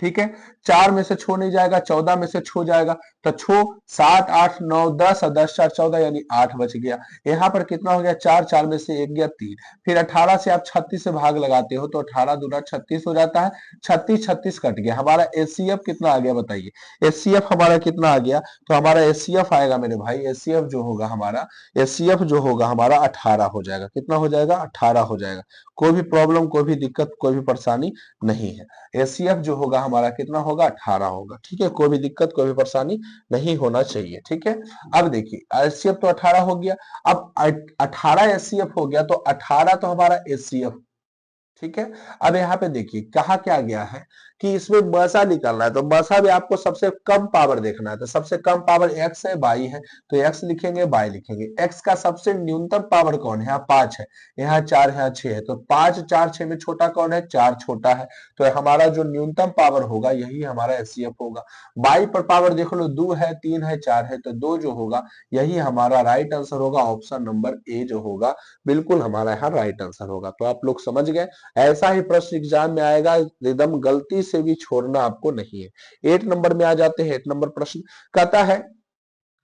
ठीक है। 4 में से छो नहीं जाएगा, 14 में से छो जाएगा, तो छो 7, 8, 9, 10 और 10 4 14, यानी 8 बच गया। यहाँ पर कितना हो गया, 4, 4 में से 1 गया 3, फिर 18 से आप 36 से भाग लगाते हो तो 18 दूना 36 हो जाता है, 36 36 कट गया, हमारा एचसीएफ कितना आ गया बताइए, एचसीएफ हमारा कितना आ गया, तो हमारा एचसीएफ आएगा मेरे भाई, एचसीएफ जो होगा हमारा, एचसीएफ जो होगा हमारा 18 हो जाएगा, कितना हो जाएगा, 18 हो जाएगा। कोई भी प्रॉब्लम, कोई भी दिक्कत, कोई भी परेशानी नहीं है। एचसीएफ जो होगा हमारा कितना होगा, 18 होगा, ठीक है। कोई भी दिक्कत, कोई भी परेशानी नहीं होना चाहिए, ठीक है। अब देखिए एचसीएफ तो 18 हो गया, अब 18 एचसीएफ हो गया तो 18 तो हमारा एचसीएफ, ठीक है। अब यहाँ पे देखिए कहा क्या गया है कि इसमें मसा निकालना है, तो मसा भी आपको सबसे कम पावर देखना है। तो सबसे कम पावर x है, y है, तो x लिखेंगे, y लिखेंगे। x का सबसे न्यूनतम पावर कौन है? यहाँ 5 है, यहाँ 4 है, यहाँ 6 है, तो 5 4 6 में छोटा कौन है? 4 छोटा है। तो हमारा जो न्यूनतम पावर होगा यही हमारा एचसीएफ होगा। y पर पावर देख लो, 2 है, 3 है, 4 है, तो 2 जो होगा यही हमारा राइट आंसर होगा। ऑप्शन नंबर ए जो होगा बिल्कुल हमारा यहाँ राइट आंसर होगा। तो आप लोग समझ गए, ऐसा ही प्रश्न एग्जाम में आएगा, एकदम गलती से भी छोड़ना आपको नहीं है। 8 नंबर में आ जाते हैं। 8 नंबर प्रश्न कहता है,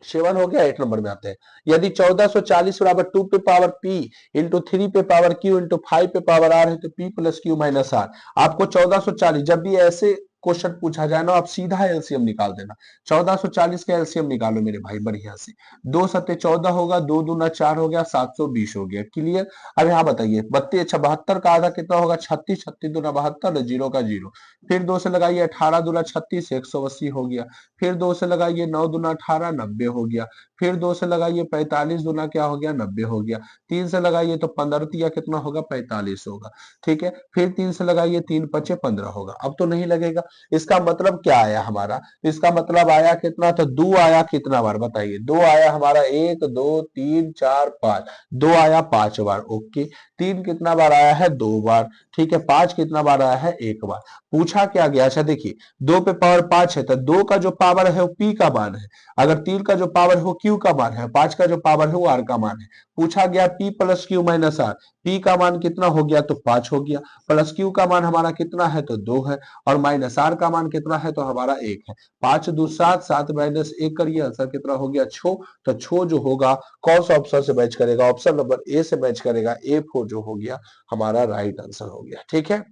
7 हो गया, 8 नंबर में आते हैं। यदि 1440 बराबर 2 पे पावर p इंटू 3 पे पावर q इंटू 5 पे पावर r है, तो p plus q minus r. आपको 1440 जब भी ऐसे क्वेश्चन पूछा जाए ना, आप सीधा एलसीएम निकाल देना। 1440 का एलसीएम निकालो मेरे भाई बढ़िया से। 2 सत्ते 14 होगा, 2 दूना 4 हो गया, 720 हो गया। क्लियर? अब यहाँ बताइए 32 72 का आधा कितना होगा? 36, 36 दूना 72, जीरो का जीरो। फिर 2 से लगाइए 18 दूना 36, 180 हो गया। फिर 2 से लगाइए 9 दूना 18, 90 हो गया। फिर 2 से लगाइए 45 दूना क्या हो गया? 90 हो गया। 3 से लगाइए तो 15 तिया कितना होगा? 45 होगा। ठीक है, फिर 3 से लगाइए, 3 पचे 15 होगा। अब तो नहीं लगेगा। इसका मतलब क्या आया हमारा? इसका मतलब आया कितना? तो 2 आया कितना बार बताइए? 2 आया हमारा 1 2 3 4 5, 2 आया 5 बार। ओके, 3 कितना बार आया है? 2 बार। ठीक है, 5 कितना बार आया है? 1 बार। पूछा क्या गया? अच्छा देखिए, 2 पे पावर 5 है, तो 2 का जो पावर है वो p का मान है। अगर 3 का जो पावर है वो q का मान है, 5 का जो पावर है वो r का मान है। पूछा गया p plus q minus r. p का मान कितना हो गया? तो 5 हो गया। प्लस q का मान हमारा कितना है? तो 2 है। और माइनस r का मान कितना है? तो हमारा 1 है। 5 2 7, 7 माइनस 1 करिए, आंसर कितना हो गया? 6। तो 6 जो होगा कौन सा ऑप्शन से मैच करेगा? ऑप्शन नंबर ए से मैच करेगा। A4 जो हो गया हमारा राइट आंसर हो गया। ठीक है,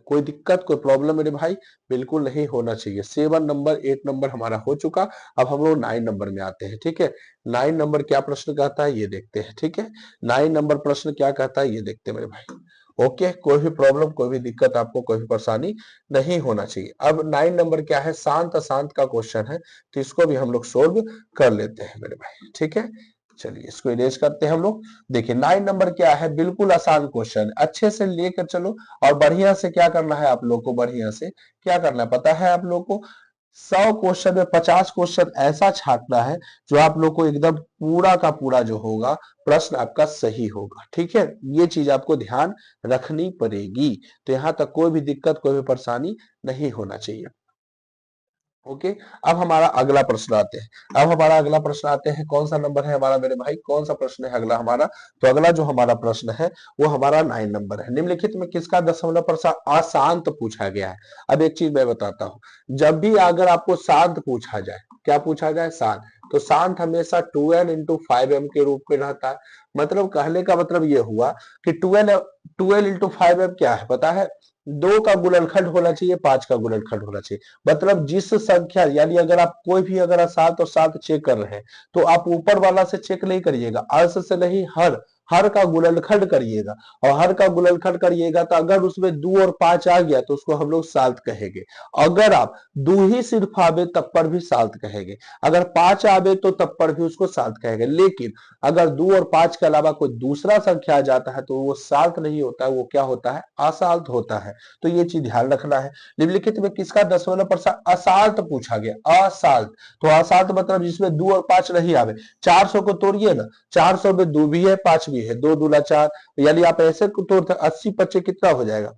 कोई दिक्कत, कोई प्रॉब्लम मेरे भाई बिल्कुल नहीं होना चाहिए। 7 नंबर 8 नंबर हमारा हो चुका। अब हम लोग 9 नंबर में आते हैं। ठीक है, 9 नंबर क्या प्रश्न कहता है ये देखते हैं। ठीक है, 9 नंबर प्रश्न क्या कहता है ये देखते हैं मेरे भाई। ओके, कोई भी प्रॉब्लम, कोई भी दिक्कत, आपको कोई भी परेशानी नहीं होना चाहिए। अब 9 नंबर क्या है? शांत अशांत का क्वेश्चन है, तो इसको भी हम लोग सोल्व कर लेते हैं मेरे भाई। ठीक है, चलिए इसको इरेज करते हैं हम लोग। देखिए 9 नंबर क्या है? बिल्कुल आसान क्वेश्चन, अच्छे से लेकर चलो और बढ़िया से क्या करना है आप लोग को? बढ़िया से क्या करना है पता है आप लोग को? 100 क्वेश्चन में 50 क्वेश्चन ऐसा छांटना है जो आप लोग को एकदम पूरा का पूरा जो होगा प्रश्न आपका सही होगा। ठीक है, ये चीज आपको ध्यान रखनी पड़ेगी। तो यहां तक कोई भी दिक्कत, कोई भी परेशानी नहीं होना चाहिए। ओके, अब हमारा अगला प्रश्न आते हैं। अब हमारा अगला प्रश्न आते हैं, कौन सा नंबर है हमारा मेरे भाई? कौन सा प्रश्न है अगला हमारा? तो अगला जो हमारा प्रश्न है वो हमारा 9 नंबर है। निम्नलिखित में किसका दशमलव प्रश्न अशांत पूछा गया है? अब एक चीज मैं बताता हूं, जब भी अगर आपको शांत पूछा जाए, क्या पूछा जाए? शांत, तो शांत हमेशा 2n इंटू 5m के रूप में रहता है। मतलब कहने का मतलब ये हुआ कि 12 इंटू 5m क्या है पता है? 2 का गुणनखंड होना चाहिए, 5 का गुणनखंड होना चाहिए। मतलब जिस संख्या, यानी अगर आप कोई भी अगर 7 और 7 चेक कर रहे हैं तो आप ऊपर वाला से चेक नहीं करिएगा, अंश से नहीं, हर का गुणनखंड करिएगा। और हर का गुणनखंड करिएगा तो अगर उसमें 2 और 5 आ गया तो उसको हम लोग सात कहेंगे। अगर आप 2 ही सिर्फ आवे तब पर भी सात कहेंगे, अगर 5 आवे तो तब पर भी उसको सात कहेंगे। लेकिन अगर 2 और 5 के अलावा कोई दूसरा संख्या आ जाता है तो वो सात नहीं होता है, वो क्या होता है? असाल्त होता है। तो ये चीज ध्यान रखना है। निम्नलिखित में किसका दशमलव प्रश्न असाल्त पूछा गया? असाल्त, तो असाल्त मतलब जिसमें 2 और 5 नहीं आवे। 400 को तोड़िए ना, 400 में 2 भी है 5 भी है, 2 दूना 4, यानी आप ऐसे तोड़ते 80 पच्चे कितना हो जाएगा?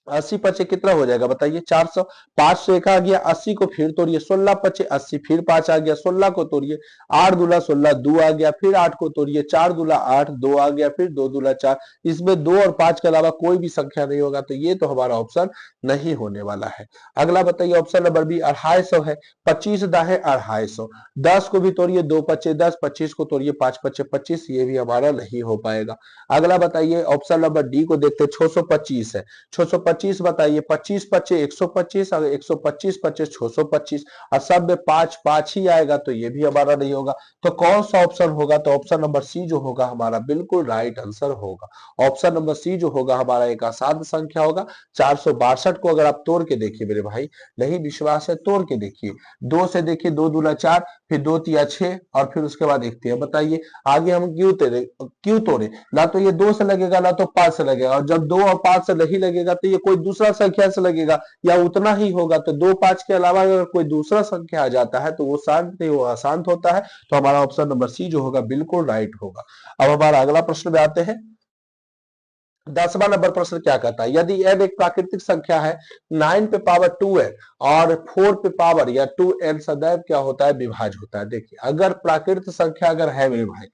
80 पचे कितना हो जाएगा बताइए? 400। 5 से एक आ गया, 80 को फिर तोड़िए, 16 पचे 80, फिर 5 आ गया, 16 को तोड़िए, 8 दूला 16, 2 आ गया, फिर 8 को तोड़िए, 4 दूला 8, 2 आ गया, फिर 2 दूला 4। इसमें 2 और 5 के अलावा कोई भी संख्या नहीं होगा, तो ये तो हमारा ऑप्शन नहीं होने वाला है। अगला बताइए, ऑप्शन नंबर बी 250 है। 25 दाहे 250, 10 को भी तोड़िए, 2 पचे 10, 25 को तोड़िए, 5 पचे 25, ये भी हमारा नहीं हो पाएगा। अगला बताइए, ऑप्शन नंबर डी को देखते, 625 है। 625 बताइए, 25 पच्चे 125, अगर 125 पच्चे 625, और सब में 5 5 ही आएगा तो ये भी हमारा नहीं होगा। तो कौन सा ऑप्शन होगा? तो ऑप्शन नंबर सी जो होगा हमारा बिल्कुल राइट आंसर होगा। ऑप्शन नंबर सी जो होगा हमारा एक असाध्य संख्या होगा। 462 को अगर आप तोड़ के देखिए मेरे भाई, नहीं विश्वास है तोड़ के देखिए, 2 से देखिए, 2 दूना 4, फिर 2 तिया 6 और फिर उसके बाद 1 तिया। बताइए आगे हम क्यों तोड़े? ना तो ये 2 से लगेगा ना तो 5 से लगेगा, और जब 2 और 5 से नहीं लगेगा तो ये कोई दूसरा संख्या से लगेगा या उतना ही होगा। तो 2 5 के अलावा अगर कोई दूसरा संख्या आ जाता है तो वो शांत नहीं, वो अशांत होता है। तो हमारा ऑप्शन नंबर सी जो होगा बिल्कुल राइट होगा। अब हमारा अगला प्रश्न में आते हैं। 10वां नंबर प्रश्न क्या कहता है? यदि n एक प्राकृतिक संख्या है, 9 पे पावर 2n और 4 पे पावर या 2n सदैव क्या होता है? विभाज्य होता है। देखिए अगर प्राकृतिक संख्या अगर है मेरे भाई,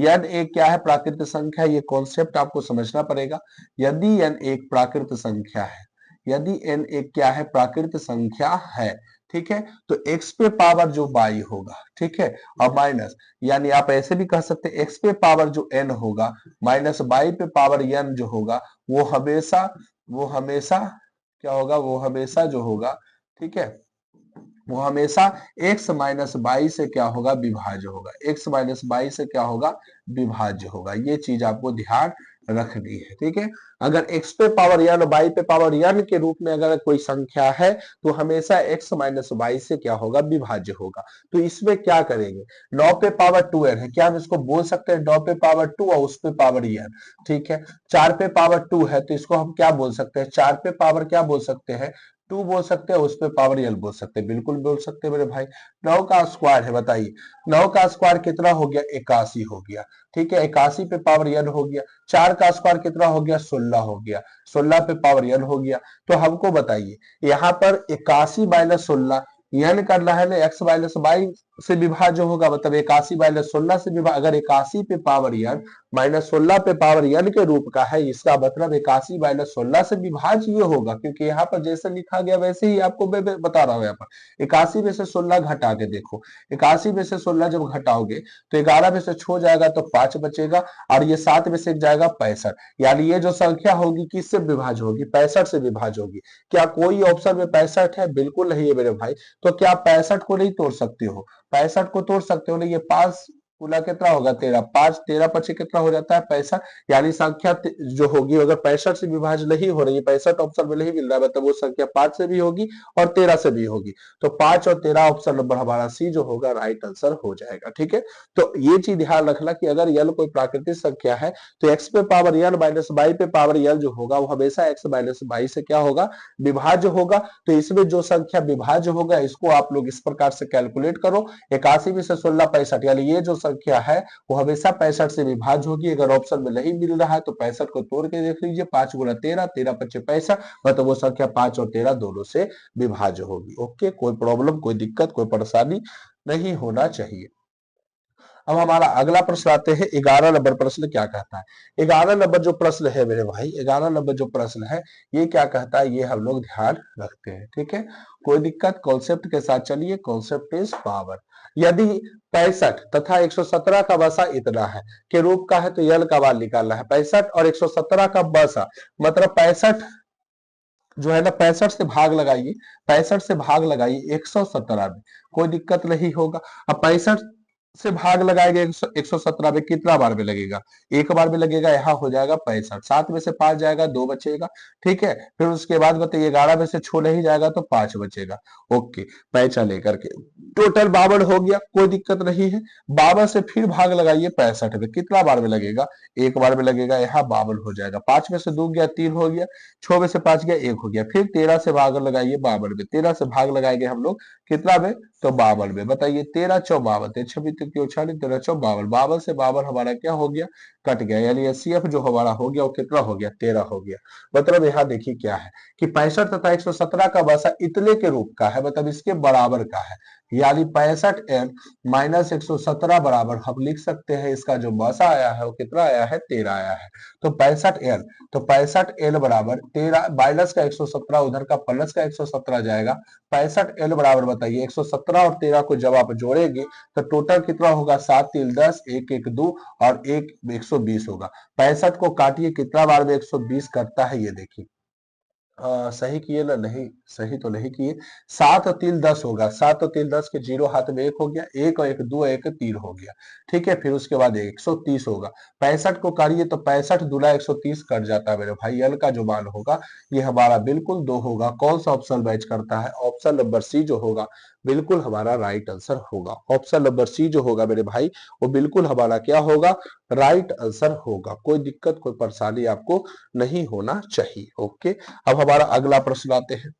n एक क्या है? प्राकृतिक संख्या। ये कॉन्सेप्ट आपको समझना पड़ेगा। यदि n एक प्राकृतिक संख्या है, यदि n एक क्या है? प्राकृतिक संख्या है, ठीक है, तो x पे पावर जो y होगा, ठीक है, और माइनस, यानी आप ऐसे भी कह सकते हैं x पे पावर जो n होगा माइनस y पे पावर n जो होगा वो हमेशा क्या होगा? वो हमेशा जो होगा, ठीक है, वो हमेशा x माइनस बाई से क्या होगा? विभाज्य होगा। x माइनस बाई से क्या होगा? विभाज्य होगा। ये चीज आपको ध्यान रखनी है, ठीक है। अगर x पे पावर n y पे पावर n के रूप में अगर कोई संख्या है तो हमेशा x माइनस बाई से क्या होगा? विभाज्य होगा। तो इसमें क्या करेंगे? 9 पे पावर 2n है, क्या हम इसको बोल सकते हैं 9 पे पावर 2 और उस पे पावर n, ठीक है। 4 पे पावर 2 है तो इसको हम क्या बोल सकते हैं? 4 पे पावर क्या बोल सकते हैं? 2 बोल सकते हैं, उस पे पावर यल बोल सकते हैं, बिल्कुल बोल सकते हैं मेरे भाई। 9 का स्क्वायर है, बताइए 9 का स्क्वायर कितना हो गया? 81 हो गया, ठीक है। 81 पे पावर यल हो गया। 4 का स्क्वायर कितना हो गया? 16 हो गया। 16 पे पावर यल हो गया। तो हमको बताइए यहाँ पर 81 माइनस 16 यन करना है ना, एक्स माइनस बाई से विभाज्य होगा, मतलब 81 माइनस 16 से विभाज्य। अगर 81 पे पावर यन माइनस 16 पे पावर यन के रूप का है, इसका मतलब 81 माइनस 16 से विभाज्य ये होगा, क्योंकि यहाँ पर जैसे लिखा गया वैसे ही आपको मैं बता रहा हूँ। यहाँ पर 81 में से 16 घटा के देखो, 81 में से 16 जब घटाओगे तो 11 में से छो जाएगा तो 5 बचेगा, और ये 7 में से एक जाएगा 65, यानी ये जो संख्या होगी किससे विभाज्य होगी? 65 से विभाज्य होगी। क्या कोई ऑप्शन में 65 है? बिल्कुल नहीं है मेरे भाई। तो क्या 65 को नहीं तोड़ सकते हो? 65 को तोड़ सकते हो नहीं। ये 5 गुना कितना होगा? 13। 5 13 पचे कितना हो जाता है? 65। यानी संख्या जो होगी अगर 65 से विभाज्य नहीं हो रही है, 65 ऑप्शन में नहीं मिल रहा है, मतलब वो संख्या 5 से भी होगी और 13 से भी होगी। तो 5 और 13 ऑप्शन नंबर हमारा सी जो होगा राइट आंसर हो जाएगा, ठीक है। तो ये चीज ध्यान रखना कि अगर यल कोई प्राकृतिक संख्या है तो एक्स पे पावर यल माइनस बाई पे पावर यल जो होगा वो हमेशा एक्स माइनस बाई से क्या होगा? विभाज्य होगा। तो इसमें जो संख्या विभाज्य होगा इसको आप लोग इस प्रकार से कैलकुलेट करो। 81 में से 16 65, यानी ये जो संख्या है वो हमेशा 65 से विभाज्य होगी। अगर ऑप्शन में नहीं मिल रहा है तो 65 को तोड़ के देख लीजिए। 5 गुना 13, 13 पच्चे 65, मतलब वो संख्या 5 और 13 दोनों से विभाज्य होगी। ओके, कोई प्रॉब्लम, कोई दिक्कत, कोई परेशानी नहीं होना चाहिए। अब हमारा अगला प्रश्न आते हैं। 11 नंबर प्रश्न क्या कहता है? 11 नंबर जो प्रश्न है मेरे भाई, 11 नंबर जो प्रश्न है ये क्या कहता है, ये हम लोग ध्यान रखते हैं, ठीक है। कोई दिक्कत? कॉन्सेप्ट के साथ चलिए। Concept is power. यदि 65 तथा 117 का वसा इतना है के रूप का है तो यल का मान निकालना है। 65 और 117 का वसा, मतलब 65 जो है ना, 65 से भाग लगाइए, 65 से भाग लगाइए 117 में, कोई दिक्कत नहीं होगा। अब 65 से भाग लगाएंगे 117 में, कितना बार में लगेगा? एक बार में लगेगा, यहाँ हो जाएगा 65। 7 में से 5 जाएगा, 2 बचेगा, ठीक है। फिर उसके बाद बताइए 11 में से छो नहीं जाएगा तो 5 बचेगा। ओके, पैसा लेकर के टोटल 52 हो गया, कोई दिक्कत नहीं है। 52 से फिर भाग लगाइए 65 में, कितना बार में लगेगा? एक बार में लगेगा, यहाँ 52 हो जाएगा। 5 में से 2 गया 3 हो गया, 6 में से 5 गया 1 हो गया। फिर 13 से भाग लगाइए 52 में, 13 से भाग लगाएंगे हम लोग कितना में? तो 52 में। बताइए 13 चौ 52, 26 क्यों 40, 13 चौ 52, 52 से 52 हमारा क्या हो गया? कट गया, यानी एचसीएफ जो हमारा हो गया वो कितना हो गया? 13 हो गया। मतलब यहाँ देखिए क्या है कि 65 तथा 117 का वसा इतने के रूप का है, मतलब इसके बराबर का है, यानी 65n माइनस 117 बराबर हम लिख सकते हैं इसका जो वसा आया है वो कितना आया है? 13 आया है। तो 65n, तो 65n बराबर 13 माइनस का 117, उधर का प्लस का 117 जाएगा। 65n बराबर बताइए 117 और 13 को जब आप जोड़ेंगे तो टोटल कितना होगा? 7 3 10, 1 1 2 और 1 120 होगा। 65 को काटिए, कितना बार में 120 करता है ये देखिए। सही किए ना? नहीं, सही तो नहीं किए। 7 और 3 10 होगा, 7 और 3 10 के जीरो हाथ में 1 हो गया, 1 और 1 2, 1 3 हो गया, ठीक है। फिर उसके बाद 130 होगा। 65 को काटिए तो 65 दूना 130 कट जाता है मेरे भाई। यल का जो मान होगा ये हमारा बिल्कुल 2 होगा। कौन सा ऑप्शन मैच करता है? ऑप्शन नंबर सी जो होगा बिल्कुल हमारा राइट आंसर होगा। ऑप्शन नंबर सी जो होगा मेरे भाई वो बिल्कुल हमारा क्या होगा, राइट आंसर होगा। कोई दिक्कत कोई परेशानी आपको नहीं होना चाहिए। ओके, अब हमारा अगला प्रश्न आते हैं।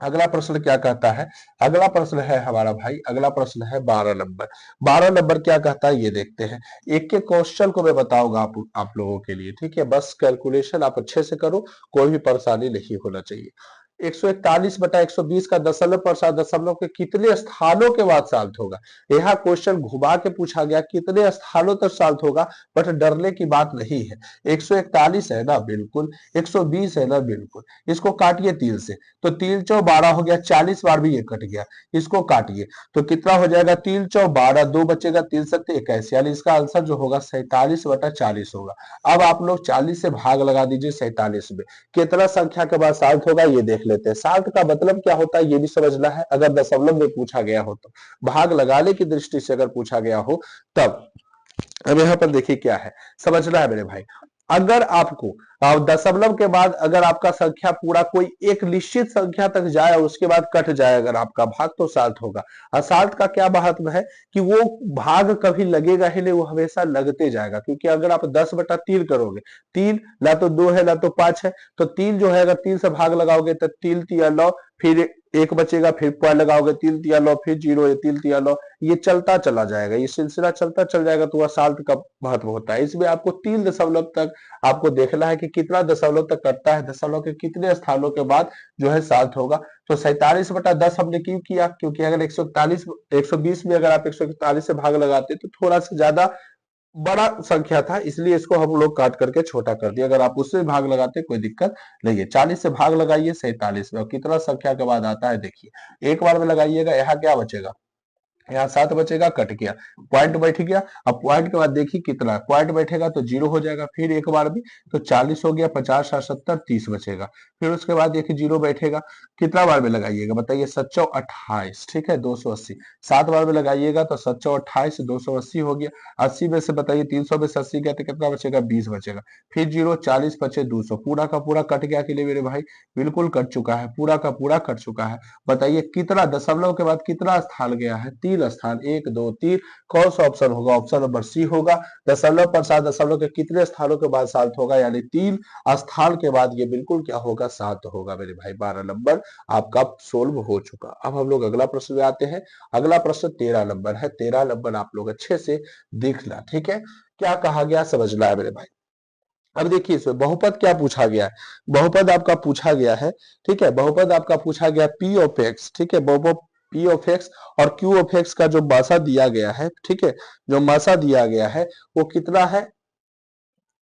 अगला प्रश्न क्या कहता है, अगला प्रश्न है हमारा भाई, अगला प्रश्न है 12 नंबर। 12 नंबर क्या कहता है ये देखते हैं। एक एक क्वेश्चन को मैं बताऊंगा आप लोगों के लिए, ठीक है। बस कैलकुलेशन आप अच्छे से करो, कोई भी परेशानी नहीं होना चाहिए। 141/120 का दशमलव प्रसाद दशमलव के कितने स्थानों के बाद साल्ट होगा। यहाँ क्वेश्चन घुमा के पूछा गया कितने स्थानों तक साल्ट होगा, बट डरने की बात नहीं है। 141 है ना, बिल्कुल। 120 है ना, बिल्कुल। इसको काटिए 3 से, तो 3 × 4 = 12 हो गया, 40 बार भी ये कट गया। इसको काटिए तो कितना हो जाएगा, 3 × 4 = 12, 2 बचेगा, 3 × 7 = 21, यानी इसका आंसर जो होगा 47/40 होगा। अब आप लोग 40 से भाग लगा दीजिए 47 में, कितना संख्या के बाद साल्ट होगा ये देख लेते हैं। साल्ट का मतलब क्या होता है ये भी समझना है, अगर दशमलव में पूछा गया हो तो, भाग लगाने की दृष्टि से अगर पूछा गया हो तब। अब यहाँ पर देखिए क्या है, समझना है मेरे भाई। अगर आपको दशमलव के बाद अगर आपका संख्या पूरा कोई एक निश्चित संख्या तक जाए और उसके बाद कट जाए अगर आपका भाग, तो साल्ट होगा। और साल्ट का क्या महत्व है कि वो भाग कभी लगेगा ही नहीं, वो हमेशा लगते जाएगा। क्योंकि अगर आप 10/3 करोगे, 3 ना तो 2 है ना तो 5 है, तो 3 जो है अगर 3 से भाग लगाओगे तो 3×3 = 9, फिर एक बचेगा, फिर पॉइंट लगाओगे, 3×3 = 9, फिर 0 है, 3×3 = 9, ये चलता चला जाएगा, ये सिलसिला चलता चल जाएगा। तो वह साल्ट का महत्व होता है। इसमें आपको 3 दशमलव तक आपको देखना है कि कितना दशमलव तक कटता है, दशमलव के कितने स्थानों के बाद जो है साल्ट होगा। तो 47/10 हमने क्यों किया, क्योंकि अगर 120 में अगर आप 141 से भाग लगाते तो थोड़ा सा ज्यादा बड़ा संख्या था, इसलिए इसको हम लोग काट करके छोटा कर दिया। अगर आप उससे भाग लगाते कोई दिक्कत नहीं है। 40 से भाग लगाइए 47 में, और कितना संख्या के बाद आता है देखिए, एक बार में लगाइएगा, यहाँ क्या बचेगा, यहाँ 7 बचेगा, कट गया, पॉइंट बैठ गया। अब पॉइंट के बाद देखिए कितना पॉइंट बैठेगा, तो 0 हो जाएगा, फिर एक बार भी तो 40 हो गया, 50 और 70 30 बचेगा। फिर उसके बाद देखिए 0 बैठेगा, कितना बार में लगाइएगा बताइए, 7×28, ठीक है, 280। 7 बार में लगाइएगा तो 7×28 280 हो गया। 80 में से बताइए 300 में से 80 गया तो कितना बचेगा, 20 बचेगा। फिर 0, 40 बचे 200, पूरा का पूरा कट गया के लिए मेरे भाई, बिल्कुल कट चुका है, पूरा का पूरा कट चुका है। बताइए कितना दशमलव के बाद कितना स्थान गया है, 3 स्थान, 1 2 3। कौन सा ऑप्शन होगा, ऑप्शन नंबर सी होगा। दशमलव प्रसाद दशमलव के कितने स्थानों के बाद साल्ट होगा, यानी 3 स्थान के बाद ये बिल्कुल क्या होगा, साल्ट होगा मेरे भाई। 12 नंबर आपका सोल्व हो चुका। अब हम लोग अगला प्रश्न में आते हैं। अगला प्रश्न 13 नंबर है। 13 नंबर आप लोग अच्छे से देखना, ठीक है, क्या कहा गया समझना है मेरे भाई। अब देखिए इसमें बहुपद क्या पूछा गया है, बहुपद आपका पूछा गया है, ठीक है, बहुपद आपका पूछा गया पी ऑफ एक्स, ठीक है, बहुपद पी ऑफ एक्स और क्यू ऑफ एक्स का जो मासा दिया गया है, ठीक है, जो मासा दिया गया है वो कितना है,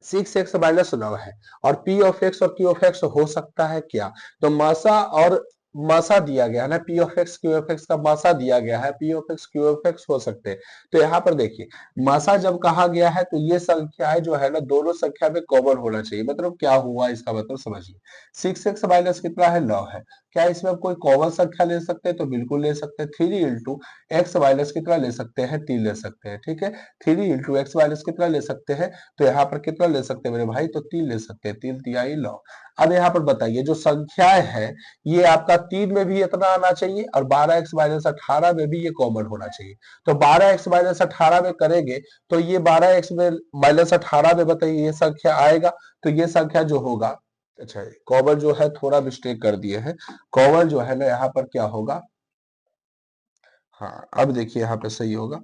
6x - 9 है। और पी ऑफ एक्स और क्यू ऑफ एक्स हो सकता है क्या, तो मासा और मासा दिया गया है ना, P of x Q of x का मासा दिया गया है, P of x Q of x हो सकते हैं। तो यहाँ पर देखिए मासा जब कहा गया है तो ये संख्याएं जो है ना दोनों संख्या में कॉमन होना चाहिए। मतलब क्या हुआ इसका मतलब समझिए, 6x - कितना है, 9 है। क्या इसमें आप कोई कॉमन संख्या ले सकते हैं, तो बिल्कुल ले सकते हैं। 3 × x - कितना ले सकते हैं, 3 ले सकते हैं, ठीक है। 3 × x - कितना ले सकते हैं, तो यहाँ पर कितना ले सकते हैं मेरे भाई, तो 3 ले सकते हैं, 3×3 = 9। अब यहाँ पर बताइए जो संख्याएं हैं ये आपका 3 में भी इतना आना चाहिए और 12x - 18 में भी ये कॉमन होना चाहिए। तो 12x - 18 में करेंगे तो ये 12x - 18 में बताइए ये संख्या आएगा। तो ये संख्या जो होगा, अच्छा कॉमन जो है थोड़ा मिस्टेक कर दिए हैं, कॉमन जो है ना यहाँ पर क्या होगा, हाँ अब देखिए यहाँ पे सही होगा।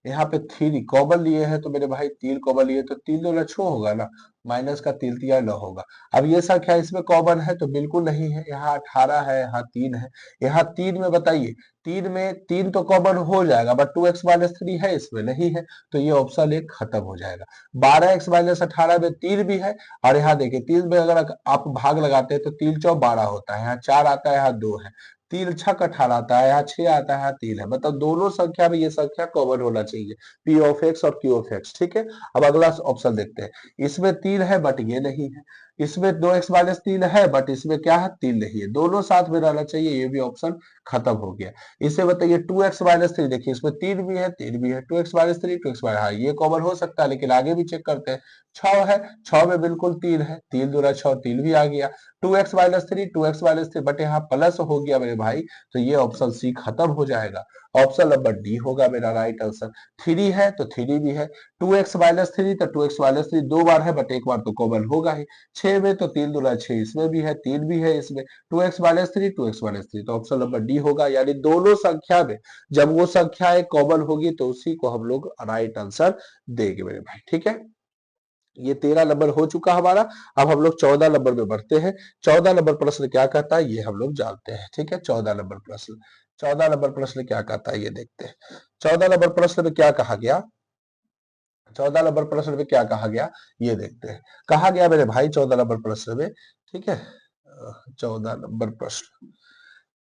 यहाँ पे 3 कॉमन लिए हैं तो मेरे भाई 3 कॉमन लिए तो 3×2 = 6 होगा ना, माइनस का 3×3 = 9 होगा। अब ये संख्या इसमें कॉमन है तो बिल्कुल नहीं है, यहाँ 18 है, यहाँ 3 है। यहाँ 3 में बताइए, 3 में 3 तो कॉमन हो जाएगा, बट 2x - 3 है इसमें नहीं है, तो ये ऑप्शन 1 खत्म हो जाएगा। 12x - 18 में 3 भी है, और यहाँ देखिए 3 में अगर आप भाग लगाते हैं तो 3×4 = 12 होता है, यहाँ 4 आता है, यहाँ 2 है। 3×6 = 18 आता है, यहाँ 6 आता है, यहाँ 3 है। मतलब दोनों संख्या में ये संख्या कॉमन होना चाहिए, पी ऑफ एक्स और क्यू ऑफ एक्स, ठीक है। अब अगला ऑप्शन देखते हैं, इसमें 3 है बट ये नहीं है, इसमें 2x-3 है बट इसमें क्या है 3 नहीं है, दोनों साथ में रहना चाहिए, ये भी ऑप्शन खत्म हो गया। इसे बताइए 2x-3, देखिए इसमें 3 भी है 3 भी है, 2x-3 2x, हाँ ये कॉमन हो सकता है, लेकिन आगे भी चेक करते हैं। 6 है, 6 में बिल्कुल 3 है, 3 दूना 6, 3 भी आ गया। 2x-3 2x-3 बट यहाँ प्लस हो गया मेरे भाई, तो ये ऑप्शन सी खत्म हो जाएगा। ऑप्शन नंबर डी होगा मेरा राइट आंसर। 3 है तो 3 भी है, 2x-3 तो 2x-3 दो बार है बट एक बार तो कॉमन होगा ही। 6 में तो 3 दूना 6, इसमें भी है, 3 भी है इसमें, 2x-3 तो ऑप्शन नंबर डी होगा। यानी दोनों संख्या में जब वो संख्याएं कॉमन होगी तो उसी को हम लोग राइट आंसर देंगे मेरे भाई, ठीक है। ये 13 नंबर हो चुका हमारा। अब हम लोग 14 नंबर में बढ़ते हैं। 14 नंबर प्रश्न क्या कहता है ये हम लोग जानते हैं, ठीक है। 14 नंबर प्रश्न, 14 नंबर प्रश्न क्या कहता है ये देखते हैं। 14 नंबर प्रश्न में क्या कहा गया, 14 नंबर प्रश्न में क्या कहा गया ये देखते हैं। कहा गया मेरे भाई 14 नंबर प्रश्न में, ठीक है, 14 नंबर प्रश्न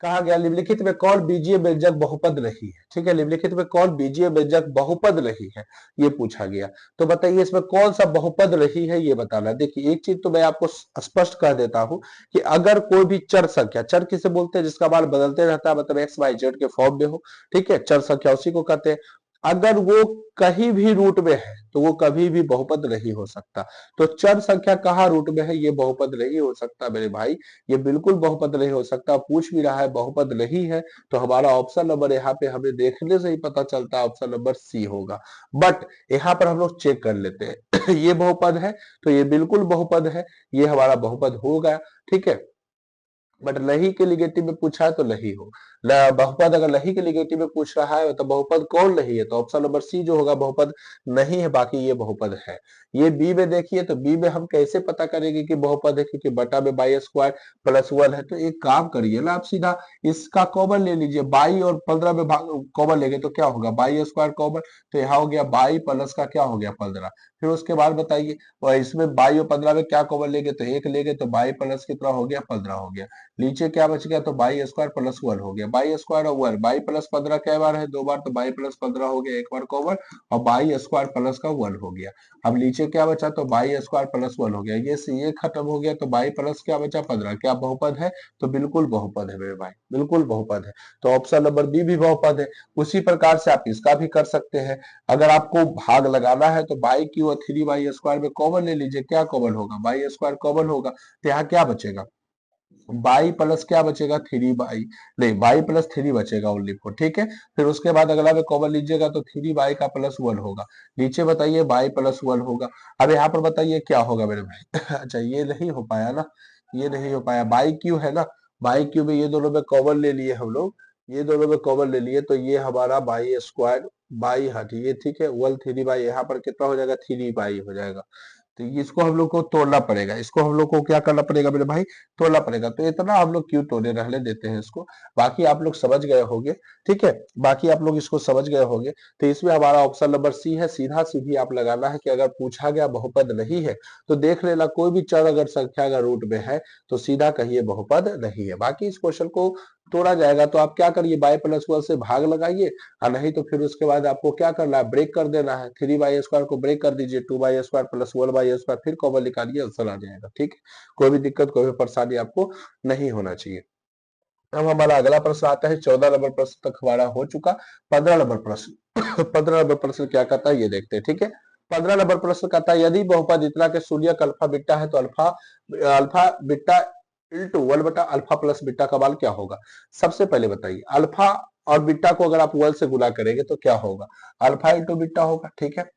कहा गया निम्नलिखित में कौन बीजीय व्यंजक बहुपद नहीं है, ठीक है, निम्नलिखित में कौन बीजीय व्यंजक बहुपद नहीं है ये पूछा गया। तो बताइए इसमें कौन सा बहुपद नहीं है ये बताना। देखिए एक चीज तो मैं आपको स्पष्ट कर देता हूं कि अगर कोई भी चर संख्या, चर किसे बोलते हैं जिसका मान बदलते रहता है, मतलब एक्स वाई जेड के फॉर्म में हो, ठीक है, चर संख्या उसी को कहते हैं। अगर वो कहीं भी रूट में है तो वो कभी भी बहुपद नहीं हो सकता। तो चर संख्या कहाँ रूट में है ये बहुपद नहीं हो सकता मेरे भाई, ये बिल्कुल बहुपद नहीं हो सकता। पूछ भी रहा है बहुपद नहीं है, तो हमारा ऑप्शन नंबर यहाँ पे हमें देखने से ही पता चलता है ऑप्शन नंबर सी होगा। बट यहाँ पर हम लोग चेक कर लेते हैं ये बहुपद है तो ये बिल्कुल बहुपद है, ये हमारा बहुपद होगा, ठीक है। बट नहीं के निगेटिव में पूछा है तो नहीं हो, बहुपद अगर नहीं के निगेटिव में पूछ रहा है तो बहुपद कौन नहीं है, तो ऑप्शन नंबर सी जो होगा बहुपद नहीं है, बाकी ये बहुपद है। ये बी में देखिए, तो बी में हम कैसे पता करेंगे कि बहुपद है, क्योंकि बटा में बाई स्क्वायर प्लस 1 है। तो एक काम करिए ना आप, सीधा इसका कॉमन ले लीजिए, बाई और 15 में कॉमन लेंगे तो क्या होगा, बाई स्क्वायर कॉमन, तो यहाँ हो गया बाई प्लस का क्या हो गया 15। फिर उसके बाद बताइए और इसमें बाई और 15 में क्या कॉमन लेंगे, तो एक लेंगे, तो बाई प्लस कितना हो गया 15 हो गया। नीचे क्या बच गया, तो बाई स्क्वायर प्लस 1 हो गया, बाई स्क्वायर और 1, बाई प्लस 15 कै बार है, दो बार, तो बाई प्लस 15 हो गया, एक बार कॉमन, और बाई स्क्वायर प्लस का 1 हो गया। अब नीचे क्या बचा, तो बाई स्क्वायर प्लस 1 हो गया, ये से ये खत्म हो गया, तो बाई प्लस क्या बचा 15, क्या बहुपद है, तो बिल्कुल बहुपद है मेरे भाई, बिल्कुल बहुपद है। तो ऑप्शन नंबर बी भी बहुपद है। उसी प्रकार से आप इसका भी कर सकते हैं। अगर आपको भाग लगाना है तो बाई क्यू और 3 बाई स्क्वायर में कॉमन ले लीजिए, क्या कॉमन होगा, बाई स्क्वायर कॉमन होगा, तो यहाँ क्या बचेगा, बाई प्लस क्या बचेगा 3 बाई, नहीं बाई प्लस 3 बचेगा ओनली फोर, ठीक है। फिर उसके बाद अगला में कॉमन लीजिएगा तो 3 बाई का प्लस 1 होगा, नीचे बताइए बाई प्लस 1 होगा। अब यहाँ पर बताइए क्या होगा मेरे भाई अच्छा ये नहीं हो पाया ना, ये नहीं हो पाया, बाई क्यू है ना, बाई क्यू में ये दोनों में कॉमन ले लिए हम लोग, ये दोनों में कॉमन ले लिए, तो ये हमारा बाई स्क्वायर बाई हटिए, ठीक है, 1 3 बाई, यहाँ पर कितना हो जाएगा 3 बाई हो जाएगा। तो इसको हम लोग को तोड़ना पड़ेगा, इसको हम लोग को क्या करना पड़ेगा मेरे भाई, तोड़ना पड़ेगा। तो इतना हम लोग क्यों तोड़े, रहने देते हैं इसको, बाकी आप लोग समझ गए होंगे, ठीक है, बाकी आप लोग इसको समझ गए होंगे। तो इसमें हमारा ऑप्शन नंबर सी है, सीधा सीधी आप लगाना है कि अगर पूछा गया बहुपद नहीं है तो देख लेना कोई भी चर अगर संख्या का रूट में है तो सीधा कहिए बहुपद नहीं है। बाकी इस क्वेश्चन को तोड़ा जाएगा तो आप क्या करिए, बाई प्लस 1 से भाग लगाइए, और नहीं तो फिर उसके बाद आपको क्या करना है, ब्रेक कर देना है, 3 बाई स्क्वायर को ब्रेक कर दीजिए, 2 by square plus 1 by square, फिर कॉमन निकालिए, आंसर आ जाएगा, ठीक है। कोई भी दिक्कत कोई भी परेशानी आपको नहीं होना चाहिए। अब हमारा अगला प्रश्न आता है, 14 नंबर प्रश्न तक हमारा हो चुका। 15 नंबर प्रश्न 15 नंबर प्रश्न क्या कहता है ये देखते हैं, ठीक है। 15 नंबर प्रश्न कहता है यदि बहुपद इतना के शून्यक अल्फा बीटा है तो अल्फा अल्फा बीटा इंटू 1 बटा अल्फा प्लस बीटा का मान क्या होगा। सबसे पहले बताइए अल्फा और बीटा को अगर आप 1 से गुना करेंगे तो क्या होगा, अल्फा इंटू बीटा होगा, ठीक है।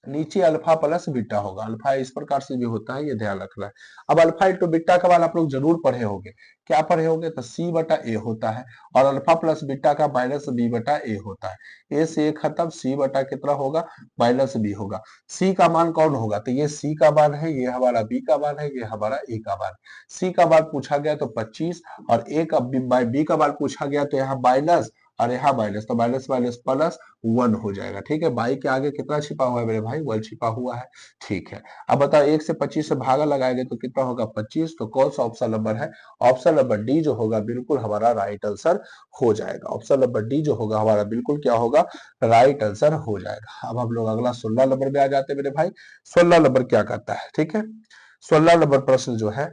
नीचे अल्फा प्लस बीटा होगा, अल्फा इस प्रकार से भी होता है, ये ध्यान रखना है। अब अल्फा इंटू बीटा का मान आप लोग जरूर पढ़े होंगे, क्या पढ़े होंगे, तो सी बटा ए होता है, और अल्फा प्लस बीटा का माइनस बी बटा ए होता है। ए से ए खत्म, सी बटा कितना होगा माइनस बी होगा। सी का मान कौन होगा, तो ये सी का मान है, ये हमारा बी का मान है, ये हमारा ए का मान। सी का मान पूछा गया तो 25, और ए का बी का मान पूछा गया तो यहाँ माइनस, और यहाँ माइनस, तो माइनस माइनस प्लस 1 हो जाएगा, ठीक है। बाई के आगे कितना छिपा हुआ है मेरे भाई, 1 छिपा हुआ है, ठीक है। अब बताओ 1 से 25 से भागा लगाएंगे तो कितना होगा 25, तो कौन सा ऑप्शन नंबर है, ऑप्शन नंबर डी जो होगा बिल्कुल हमारा राइट आंसर हो जाएगा। ऑप्शन नंबर डी जो होगा हमारा बिल्कुल क्या होगा, राइट आंसर हो जाएगा। अब हम लोग अगला 16 नंबर में आ जाते हैं मेरे भाई। 16 नंबर क्या कहता है, ठीक है, 16 नंबर प्रश्न जो है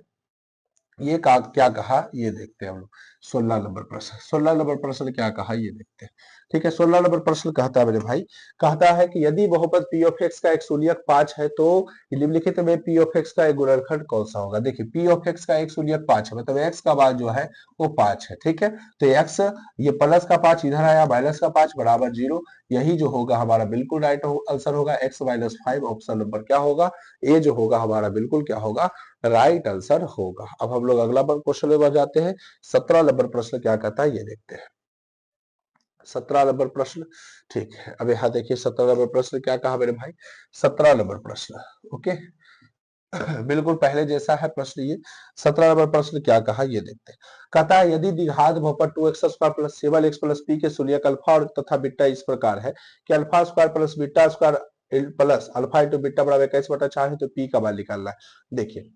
ये क्या कहा ये देखते हैं हम लोग। 16 नंबर प्रश्न, 16 नंबर प्रश्न क्या कहा ये देखते हैं। ठीक है, 16 नंबर प्रश्न कहता है मेरे भाई, कहता है कि यदि बहुपद p ऑफ x का एक शून्यक 5 है तो निम्नलिखित में p ऑफ x का एक गुणनखंड कौन सा होगा। देखिए p ऑफ x का एक शून्यक 5 है, मतलब x का मान जो है वो 5 है। ठीक है, तो x ये प्लस का 5 इधर आया, माइनस का 5 बराबर 0, यही जो होगा हमारा बिल्कुल राइट आंसर होगा। x माइनस 5 ऑप्शन नंबर क्या होगा, ए जो होगा हमारा बिल्कुल क्या होगा, राइट आंसर होगा। अब हम लोग अगला क्वेश्चन में बढ़ जाते हैं। 17 नंबर प्रश्न क्या कहता है ये देखते हैं। 17 नंबर प्रश्न, ठीक है, अब यहाँ देखिए 17 नंबर प्रश्न क्या कहा मेरे भाई। 17 नंबर प्रश्न, ओके बिल्कुल पहले जैसा है प्रश्न ये। 17 नंबर प्रश्न क्या कहा ये देखते हैं। कहता है यदि द्विघात बहुपद 2x² plus 7x plus p के शून्यक अल्फा और तथा बीटा इस प्रकार है कि alpha square plus beta square plus alpha into beta बराबर 21/4 है, तो p का मान निकालना है। देखिए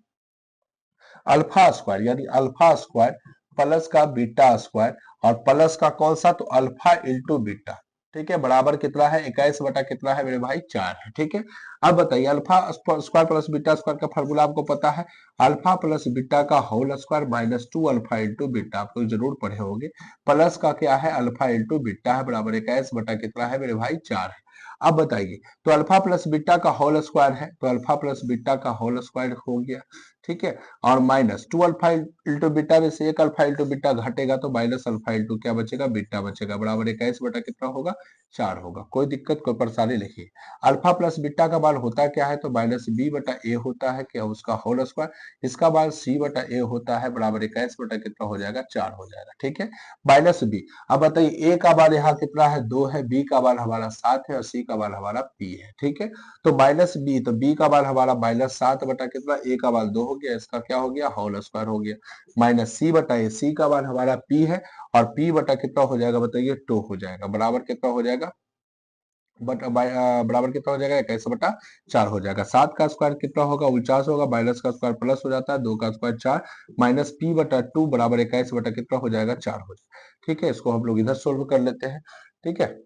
अल्फा स्क्वायर यानी अल्फा स्क्वायर प्लस का बीटा स्क्वायर और प्लस का कौन सा, तो अल्फा इंटू बीटा। ठीक है, बराबर कितना है, 21 बटा कितना है मेरे भाई 4 है। ठीक है, अब बताइए alpha square plus beta square का फॉर्मूला आपको पता है, अल्फा प्लस बीटा का whole square minus 2 alpha into beta, आप लोग जरूर पढ़े होंगे। प्लस का क्या है, अल्फा इंटू बीटा है, बराबर 21 बटा कितना है मेरे भाई 4 है। अब बताइए, तो अल्फा प्लस बीटा का होल स्क्वायर है, तो अल्फा प्लस बीटा का होल स्क्वायर हो गया। ठीक है, और माइनस 2 अल्फा इंटू बीटा में से एक अल्फा इंटू बीटा घटेगा तो माइनस अल्फा इंटू क्या बचेगा, बीटा बचेगा, बराबर 21 बटा कितना होगा 4 होगा। कोई दिक्कत कोई परेशानी नहीं। अल्फा प्लस बीटा का मान होता क्या है, तो माइनस बी बटा ए होता है, क्या उसका होल स्क्वायर, इसका मान सी बटा ए होता है, बराबर 21 बटा कितना हो जाएगा 4 हो जाएगा। ठीक है, माइनस बी। अब बताइए ए का मान यहाँ कितना है 2 है, बी का मान हमारा 7 है और सी का मान हमारा पी है। ठीक है, तो माइनस बी, तो बी का मान हमारा माइनस 7 बटा कितना, ए का मान 2 हो गया, इसका क्या हो गया होल स्क्वायर हो गया, माइनस सी बटा ए, सी का मान हमारा पी है और पी बटा कितना हो जाएगा बताइए 2 हो जाएगा, बराबर कितना हो जाएगा, बराबर कितना हो जाएगा 21/4 हो जाएगा। 7 का स्क्वायर कितना होगा 49 होगा, माइनस का स्क्वायर प्लस हो जाता है, 2 का स्क्वायर 4 माइनस पी बटा 2 बराबर 21 बटा कितना हो जाएगा 4 हो जाएगा। ठीक है, इसको हम लोग इधर सोल्व कर लेते हैं। ठीक है,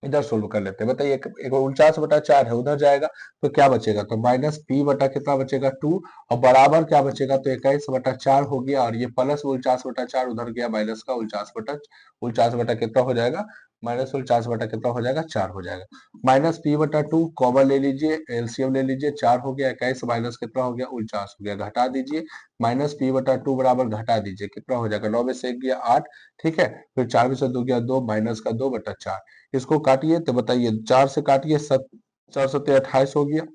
इधर सोल्व कर लेते हैं। बताइए 49/4 है, उधर जाएगा तो क्या बचेगा, तो माइनस पी बटा कितना बचेगा 2 और बराबर क्या बचेगा, तो 21/4 हो गया और ये प्लस 49/4 उधर गया, माइनस का 49 बटा कितना हो जाएगा, माइनस 49 बटा कितना हो जाएगा 4 हो जाएगा। माइनस पी बटा 2 कॉमन ले लीजिए, एलसीएम ले लीजिए, 4 हो गया, 21 माइनस कितना हो गया 49 हो गया, घटा दीजिए, माइनस पी बटा 2 बराबर घटा दीजिए कितना हो जाएगा, 9 में से 1 गया 8। ठीक है, फिर 4 में से 2 गया 2, माइनस का 2/4, इसको काटिए तो बताइए 4 से काटिए 4 7 28 हो गया।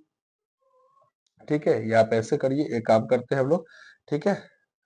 ठीक है, या आप ऐसे करिए, एक काम करते हैं हम लोग। ठीक है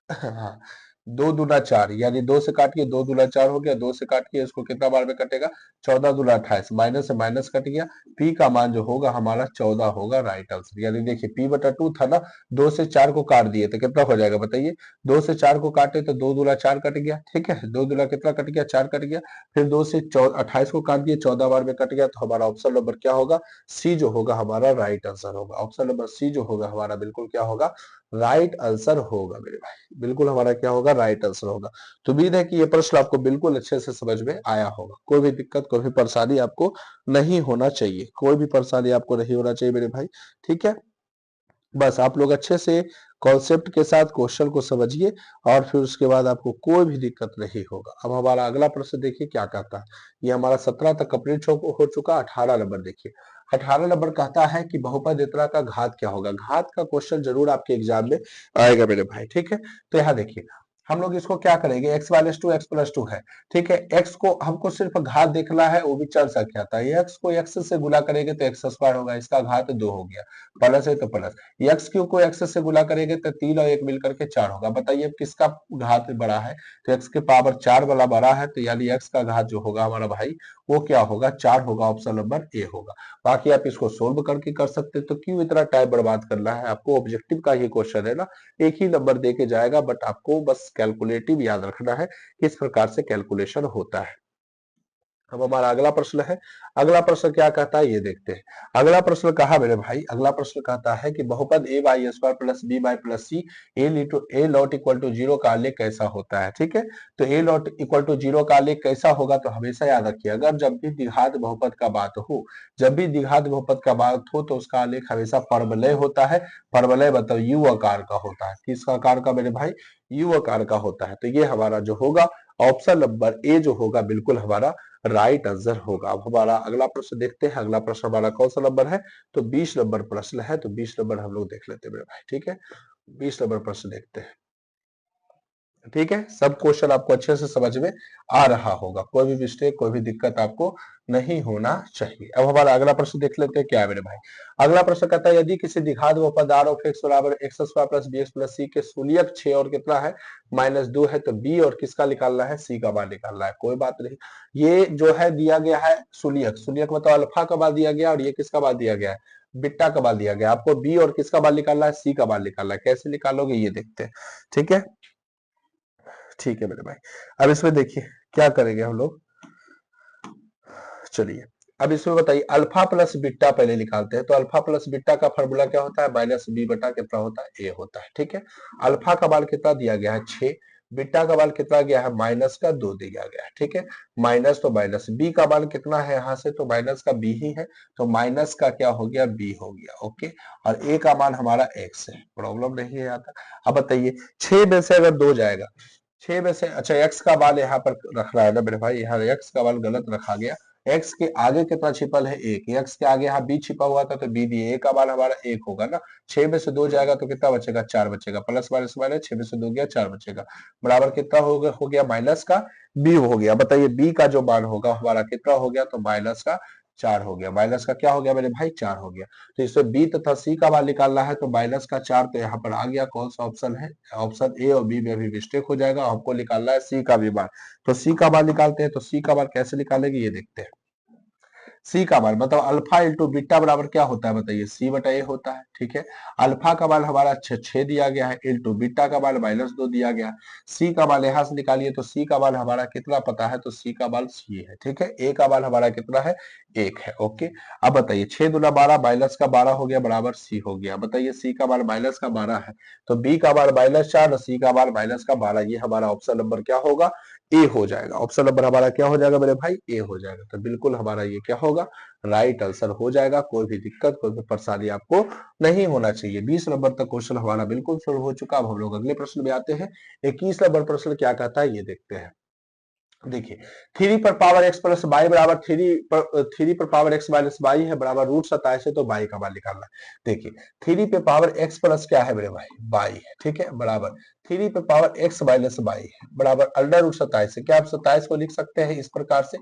हाँ, 2 दूना 4 यानी 2 से काटिए, 2 दूना 4 हो गया, 2 से काटिए इसको कितना बार में कटेगा 14 दूना 28, माइनस से माइनस कट गया, पी का मान जो होगा हमारा 14 होगा, राइट आंसर। यानी देखिए पी बटा 2 था ना, 2 से 4 को काट दिए तो कितना हो जाएगा बताइए, 2 से 4 को काटे तो 2 दूना 4 कट गया। ठीक है, 2 दूना कितना कट गया 4 कट गया, फिर 2 से 28 को काट दिए 14 बार में कट गया, तो हमारा ऑप्शन नंबर क्या होगा, सी जो होगा हमारा राइट आंसर होगा। ऑप्शन नंबर सी जो होगा हमारा बिल्कुल क्या होगा, राइट आंसर होगा मेरे भाई, बिल्कुल हमारा क्या होगा राइट आंसर होगा। तो उम्मीद है कि ये प्रश्न आपको बिल्कुल अच्छे से समझ में आया होगा। कोई भी दिक्कत कोई भी परेशानी आपको नहीं होना चाहिए, कोई भी परेशानी आपको नहीं होना चाहिए मेरे भाई। ठीक है, बस आप लोग अच्छे से कॉन्सेप्ट के साथ क्वेश्चन को समझिए और फिर उसके बाद आपको कोई भी दिक्कत नहीं होगा। अब हमारा अगला प्रश्न देखिए क्या कहता है। ये हमारा 17 तक कंप्लीट हो चुका। 18 नंबर देखिए, 18 नंबर कहता है कि बहुपद इतना का घात क्या होगा। घात का क्वेश्चन जरूर आपके एग्जाम में आएगा मेरे भाई। ठीक है, तो यहाँ देखिए हम लोग इसको क्या करेंगे, x माइनस 2 x+2 है। ठीक है, x को हमको सिर्फ घात देखना है, वो भी चल संख्या था, x को x से गुना करेंगे तो x² होगा, इसका घात 2 हो गया, प्लस है तो प्लस, x क्यू को x से गुना करेंगे तो 3 और 1 मिलकर के 4 होगा। बताइए अब किसका घात बड़ा है, तो x के पावर 4 वाला बड़ा है, तो यानी x का घात जो होगा हमारा भाई वो क्या होगा 4 होगा, ऑप्शन नंबर ए होगा। बाकी आप इसको सोल्व करके कर सकते हैं, तो क्यों इतना टाइम बर्बाद करना है आपको, ऑब्जेक्टिव का ही क्वेश्चन है ना, एक ही नंबर दे के जाएगा, बट आपको बस कैलकुलेटिव याद रखना है किस प्रकार से कैलकुलेशन होता है। अब हमारा अगला प्रश्न है। अगला प्रश्न क्या कहता है ये देखते हैं। अगला प्रश्न कहा मेरे भाई, अगला प्रश्न कहता है कि बहुपद a by square plus b by plus c a lot equal to zero का आलेख कैसा होता है। ठीक है, तो a lot equal to zero का आलेख कैसा होगा, तो हमेशा याद रखिए अगर जब भी द्विघात बहुपद का बात हो, जब भी द्विघात बहुपद का बात हो तो उसका आलेख हमेशा परवलय होता है। परवलय मतलब यू आकार का होता है। किस आकार का मेरे भाई, यू आकार का होता है। तो ये हमारा जो होगा ऑप्शन नंबर ए जो होगा बिल्कुल हमारा राइट आंसर होगा। अब हमारा अगला प्रश्न देखते हैं। अगला प्रश्न हमारा कौन सा नंबर है, तो 20 नंबर प्रश्न है। तो 20 नंबर हम लोग देख लेते हैं मेरे भाई। ठीक है, 20 नंबर प्रश्न देखते हैं। ठीक है, सब क्वेश्चन आपको अच्छे से समझ में आ रहा होगा, कोई भी मिस्टेक कोई भी दिक्कत आपको नहीं होना चाहिए। अब हमारा अगला प्रश्न देख लेते हैं क्या है मेरे भाई। अगला प्रश्न कहता है यदि किसी द्विघात बहुपद r ऑफ x बराबर x square plus bx plus c के शून्यक 6 और कितना है -2 है, तो b और किसका निकालना है, c का मान निकालना है। कोई बात नहीं, ये जो है दिया गया है शून्यक, शून्यक मतलब अल्फा का मान दिया गया और ये किसका मान दिया गया है, बीटा का मान दिया गया। आपको b और किसका मान निकालना है, c का मान निकालना है। कैसे निकालोगे ये देखते हैं। ठीक है, ठीक है मेरे भाई। अब इसमें देखिए क्या करेंगे हम लोग, चलिए अब इसमें बताइए अल्फा प्लस बीटा पहले निकालते हैं। तो अल्फा प्लस बीटा का फॉर्मूला क्या होता है, माइनस बी बटा कितना होता है, ए होता है। ठीक है, अल्फा का मान कितना दिया गया है 6, बीटा का मान कितना गया है माइनस का 2 दिया गया है। ठीक है, माइनस तो माइनस, बी का मान कितना है यहाँ से, तो माइनस का बी ही है, तो माइनस का क्या हो गया, बी हो गया। ओके, और ए का मान हमारा एक्स है, प्रॉब्लम नहीं है यहाँ तक। अब बताइए 6 में से अगर 2 जाएगा, 6 में से, अच्छा एक्स का मान यहाँ पर रखना है ना मेरे भाई, यहाँ एक्स का मान गलत रखा गया। एक्स के आगे कितना छिपल है, एक, एक्स के आगे यहाँ बी छिपा हुआ था तो बी दिए, ए का मान हमारा एक होगा ना। 6 में से 2 जाएगा तो कितना बचेगा, 4 बचेगा, प्लस माइनस माइनस 6 में से 2 गया 4 बचेगा, बराबर कितना हो गया माइनस का बी हो गया। बताइए बी का जो मान होगा हमारा कितना हो गया, तो माइनस का 4 हो गया। माइनस का क्या हो गया मेरे भाई, 4 हो गया। तो इसमें बी तथा सी का मान निकालना है, तो माइनस का 4 तो यहाँ पर आ गया। कौन सा ऑप्शन है, ऑप्शन ए और बी में भी मिस्टेक हो जाएगा। हमको निकालना है सी का भी मान, तो सी का मान निकालते हैं। तो सी का मान कैसे निकालेंगे ये देखते हैं। सी का मान मतलब अल्फा इंटू बीटा बराबर क्या होता है, बताइए सी बटा ए होता है। ठीक है, अल्फा का मान हमारा 6 दिया गया है, इंटू बीटा का मान -2 दिया गया। सी का मान यहां से निकालिए, तो सी का मान हमारा कितना पता है, तो सी का मान सी है। ठीक है, ए का मान हमारा कितना है, 1 है। ओके, अब बताइए 6 दूना 12, माइनस का 12 हो गया, बराबर सी हो गया। बताइए सी का मान माइनस का 12 है, तो बी का मान -4 और सी का मान माइनस का 12, ये हमारा ऑप्शन नंबर क्या होगा, ए हो जाएगा। ऑप्शन नंबर हमारा क्या हो जाएगा मेरे भाई, ए हो जाएगा। तो बिल्कुल हमारा ये क्या होगा, राइट आंसर हो जाएगा। कोई भी दिक्कत कोई भी परेशानी आपको नहीं होना चाहिए। 20 नंबर तक क्वेश्चन हमारा बिल्कुल सॉल्व हो चुका। अब हम लोग अगले प्रश्न में आते हैं। 21 नंबर प्रश्न क्या कहता है ये देखते हैं। देखिए 3 पर पावर एक्स प्लस बाई बराबर 3 पर पावर एक्स माइनस बाई है, बराबर रूट 27 है, तो बाई का मान निकालना है। देखिए 3 पे पावर एक्स प्लस क्या है मेरे भाई, बाई है। ठीक है, बराबर 3 पे पावर एक्स माइनस बाई है, बराबर अंडर रूट 27 है। क्या आप 27 को लिख सकते हैं इस प्रकार से,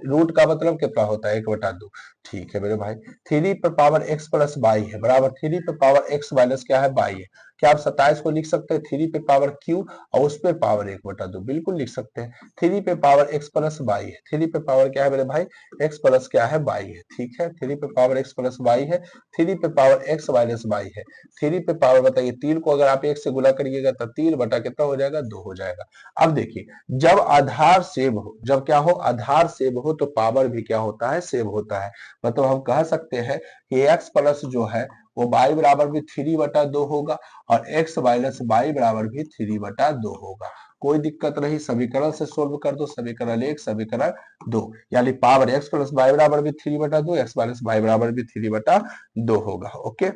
रूट का मतलब कितना होता है 1/2। ठीक है मेरे भाई, 3 पर पावर एक्स प्लस बाई है, बराबर 3 पे पावर एक्स माइनस क्या है, बाई है। क्या आप 27 को लिख सकते हैं 3 पे पावर क्यू और उस पे पावर 1/2, बिल्कुल लिख सकते हैं। 3 पे पावर x प्लस बाई है, 3 पे पावर क्या है मेरे भाई, x प्लस क्या है, बाई है। ठीक है, 3 पे पावर x प्लस बाई है, 3 पे पावर x माइनस बाई है। 3 पे पावर बताइए 3 को अगर आप 1 से गुणा करिएगा तो 3 बटा कितना हो जाएगा, 2 हो जाएगा। अब देखिए जब आधार सेम हो, जब क्या हो, आधार सेम हो, तो पावर भी क्या होता है, सेम होता है। मतलब हम कह सकते हैं कि x प्लस जो है वो बाई बराबर भी 3/2 होगा और x माइनस बाई बराबर भी 3/2 होगा। कोई दिक्कत नहीं, समीकरण से सोल्व कर दो, समीकरण 1 समीकरण 2, यानी पावर x प्लस बाई बराबर भी 3/2, x माइनस बाई बराबर भी 3/2 होगा। ओके,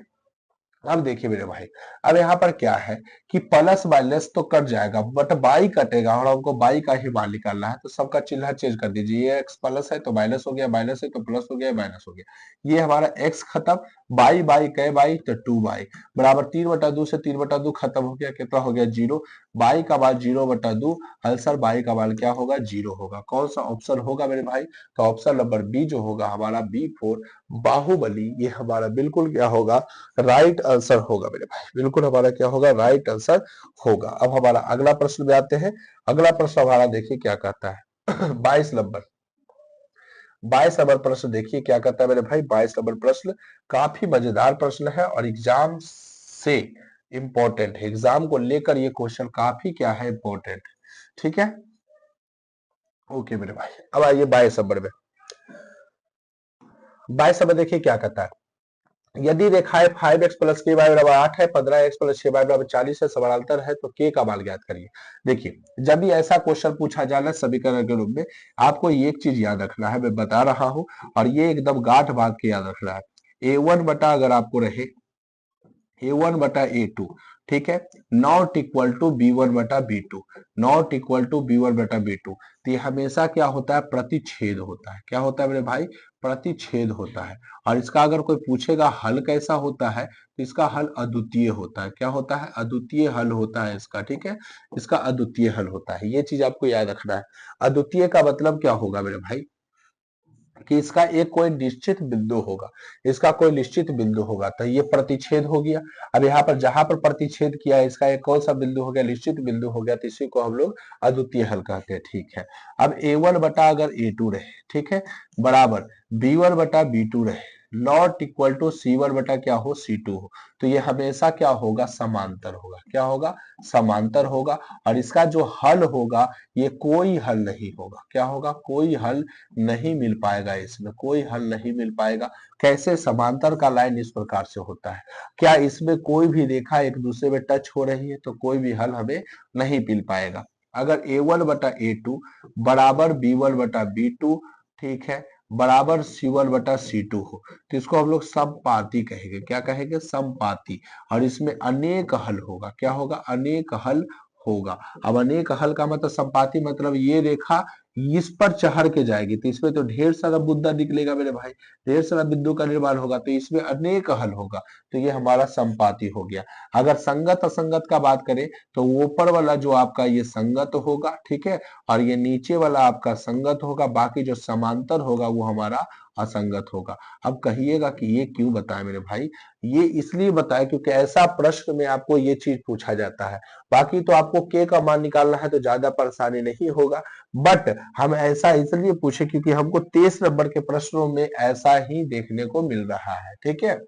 अब देखिए मेरे भाई, अब यहाँ पर क्या है कि प्लस माइनस तो कट जाएगा बट बाई कटेगा और हमको बाई का ही मान निकालना है। तो सबका चिन्ह चेंज कर दीजिए, ये एक्स प्लस है तो माइनस हो गया, माइनस है तो प्लस हो गया, माइनस हो गया। ये हमारा एक्स खत्म, बाई बाई कै बाई तो 2 बाई, बराबर 3/2 से 3/2 खत्म हो गया, कितना हो गया 0। बाई का मान 0/2, आंसर बाई का मान क्या होगा, 0 होगा। कौन सा ऑप्शन होगा मेरे भाई, तो ऑप्शन नंबर बी जो होगा हमारा B4 बाहुबली, ये हमारा बिल्कुल क्या होगा, राइट आंसर होगा मेरे भाई। बिल्कुल हमारा क्या होगा, राइट आंसर होगा। अब हमारा अगला प्रश्न में आते हैं। अगला प्रश्न हमारा देखिए क्या कहता है 22 नंबर, 22 नंबर प्रश्न देखिए क्या कहता है मेरे भाई। 22 नंबर प्रश्न काफी मजेदार प्रश्न है और एग्जाम से इंपॉर्टेंट है, एग्जाम को लेकर ये क्वेश्चन काफी क्या है, इंपॉर्टेंट। ठीक है, ओके मेरे भाई, अब आइए 22 नंबर में। 22 नंबर देखिए क्या कहता है। यदि रेखाएं 5x प्लस के वाई बराबर 8 है, 15x प्लस 6 वाई बराबर 40 है, समानांतर है, तो के का मान ज्ञात करिए। देखिए जब भी ऐसा क्वेश्चन पूछा जाना समीकरण के रूप में, आपको एक चीज याद रखना है, मैं बता रहा हूं, और ये एकदम गांठ बांध के याद रखना है। A1 बटा अगर आपको रहे A1 बटा A2, ठीक है, नॉट इक्वल टू B1 बटा B2, not equal to B1 बटा B2, तो ये हमेशा क्या होता है, प्रतिच्छेद होता है। क्या होता है मेरे भाई, प्रतिच्छेद होता है। और इसका अगर कोई पूछेगा हल कैसा होता है, तो इसका हल अद्वितीय होता है। क्या होता है, अद्वितीय हल होता है इसका, ठीक है, इसका अद्वितीय हल होता है। ये चीज आपको याद रखना है। अद्वितीय का मतलब क्या होगा मेरे भाई, कि इसका एक कोई निश्चित बिंदु होगा, इसका कोई निश्चित बिंदु होगा, तो ये प्रतिच्छेद हो गया। अब यहाँ पर जहां पर प्रतिच्छेद किया है, इसका एक कौन सा बिंदु हो गया, निश्चित बिंदु हो गया, तो इसी को हम लोग अद्वितीय हल कहते हैं। ठीक है, अब A1 बटा अगर A2 रहे, ठीक है, बराबर B1 बटा B2 रहे, नॉट इक्वल टू C1 बटा क्या हो, C2 हो, तो ये हमेशा क्या होगा, समांतर होगा। क्या होगा, समांतर होगा। और इसका जो हल होगा, ये कोई हल नहीं होगा। क्या होगा, कोई हल नहीं मिल पाएगा, इसमें कोई हल नहीं मिल पाएगा। कैसे, समांतर का लाइन इस प्रकार से होता है, क्या इसमें कोई भी रेखा एक दूसरे में टच हो रही है, तो कोई भी हल हमें नहीं मिल पाएगा। अगर A1 बटा A2 बराबर B1 बटा B2, ठीक है, बराबर C1 बटा C2 हो, तो इसको हम लोग समपाती कहेंगे। क्या कहेंगे, समपाती। और इसमें अनेक हल होगा। क्या होगा, अनेक हल होगा। अब अनेक हल का मतलब, संपाती मतलब ये रेखा इस पर चढ़ के जाएगी, तो इसमें तो ढेर सारा बुद्धा निकलेगा मेरे भाई, ढेर सारा बिंदु का निर्माण होगा, तो इसमें अनेक हल होगा, तो ये हमारा संपाती हो गया। अगर संगत असंगत का बात करें, तो ऊपर वाला जो आपका ये संगत होगा, ठीक है, और ये नीचे वाला आपका संगत होगा, बाकी जो समांतर होगा वो हमारा असंगत होगा। अब कहिएगा कि ये क्यों बताया मेरे भाई, ये इसलिए बताया क्योंकि ऐसा प्रश्न में आपको ये चीज पूछा जाता है। बाकी तो आपको के का मान निकालना है, तो ज्यादा परेशानी नहीं होगा, बट हम ऐसा इसलिए पूछे क्योंकि हमको 23 नंबर के प्रश्नों में ऐसा ही देखने को मिल रहा है। ठीक है,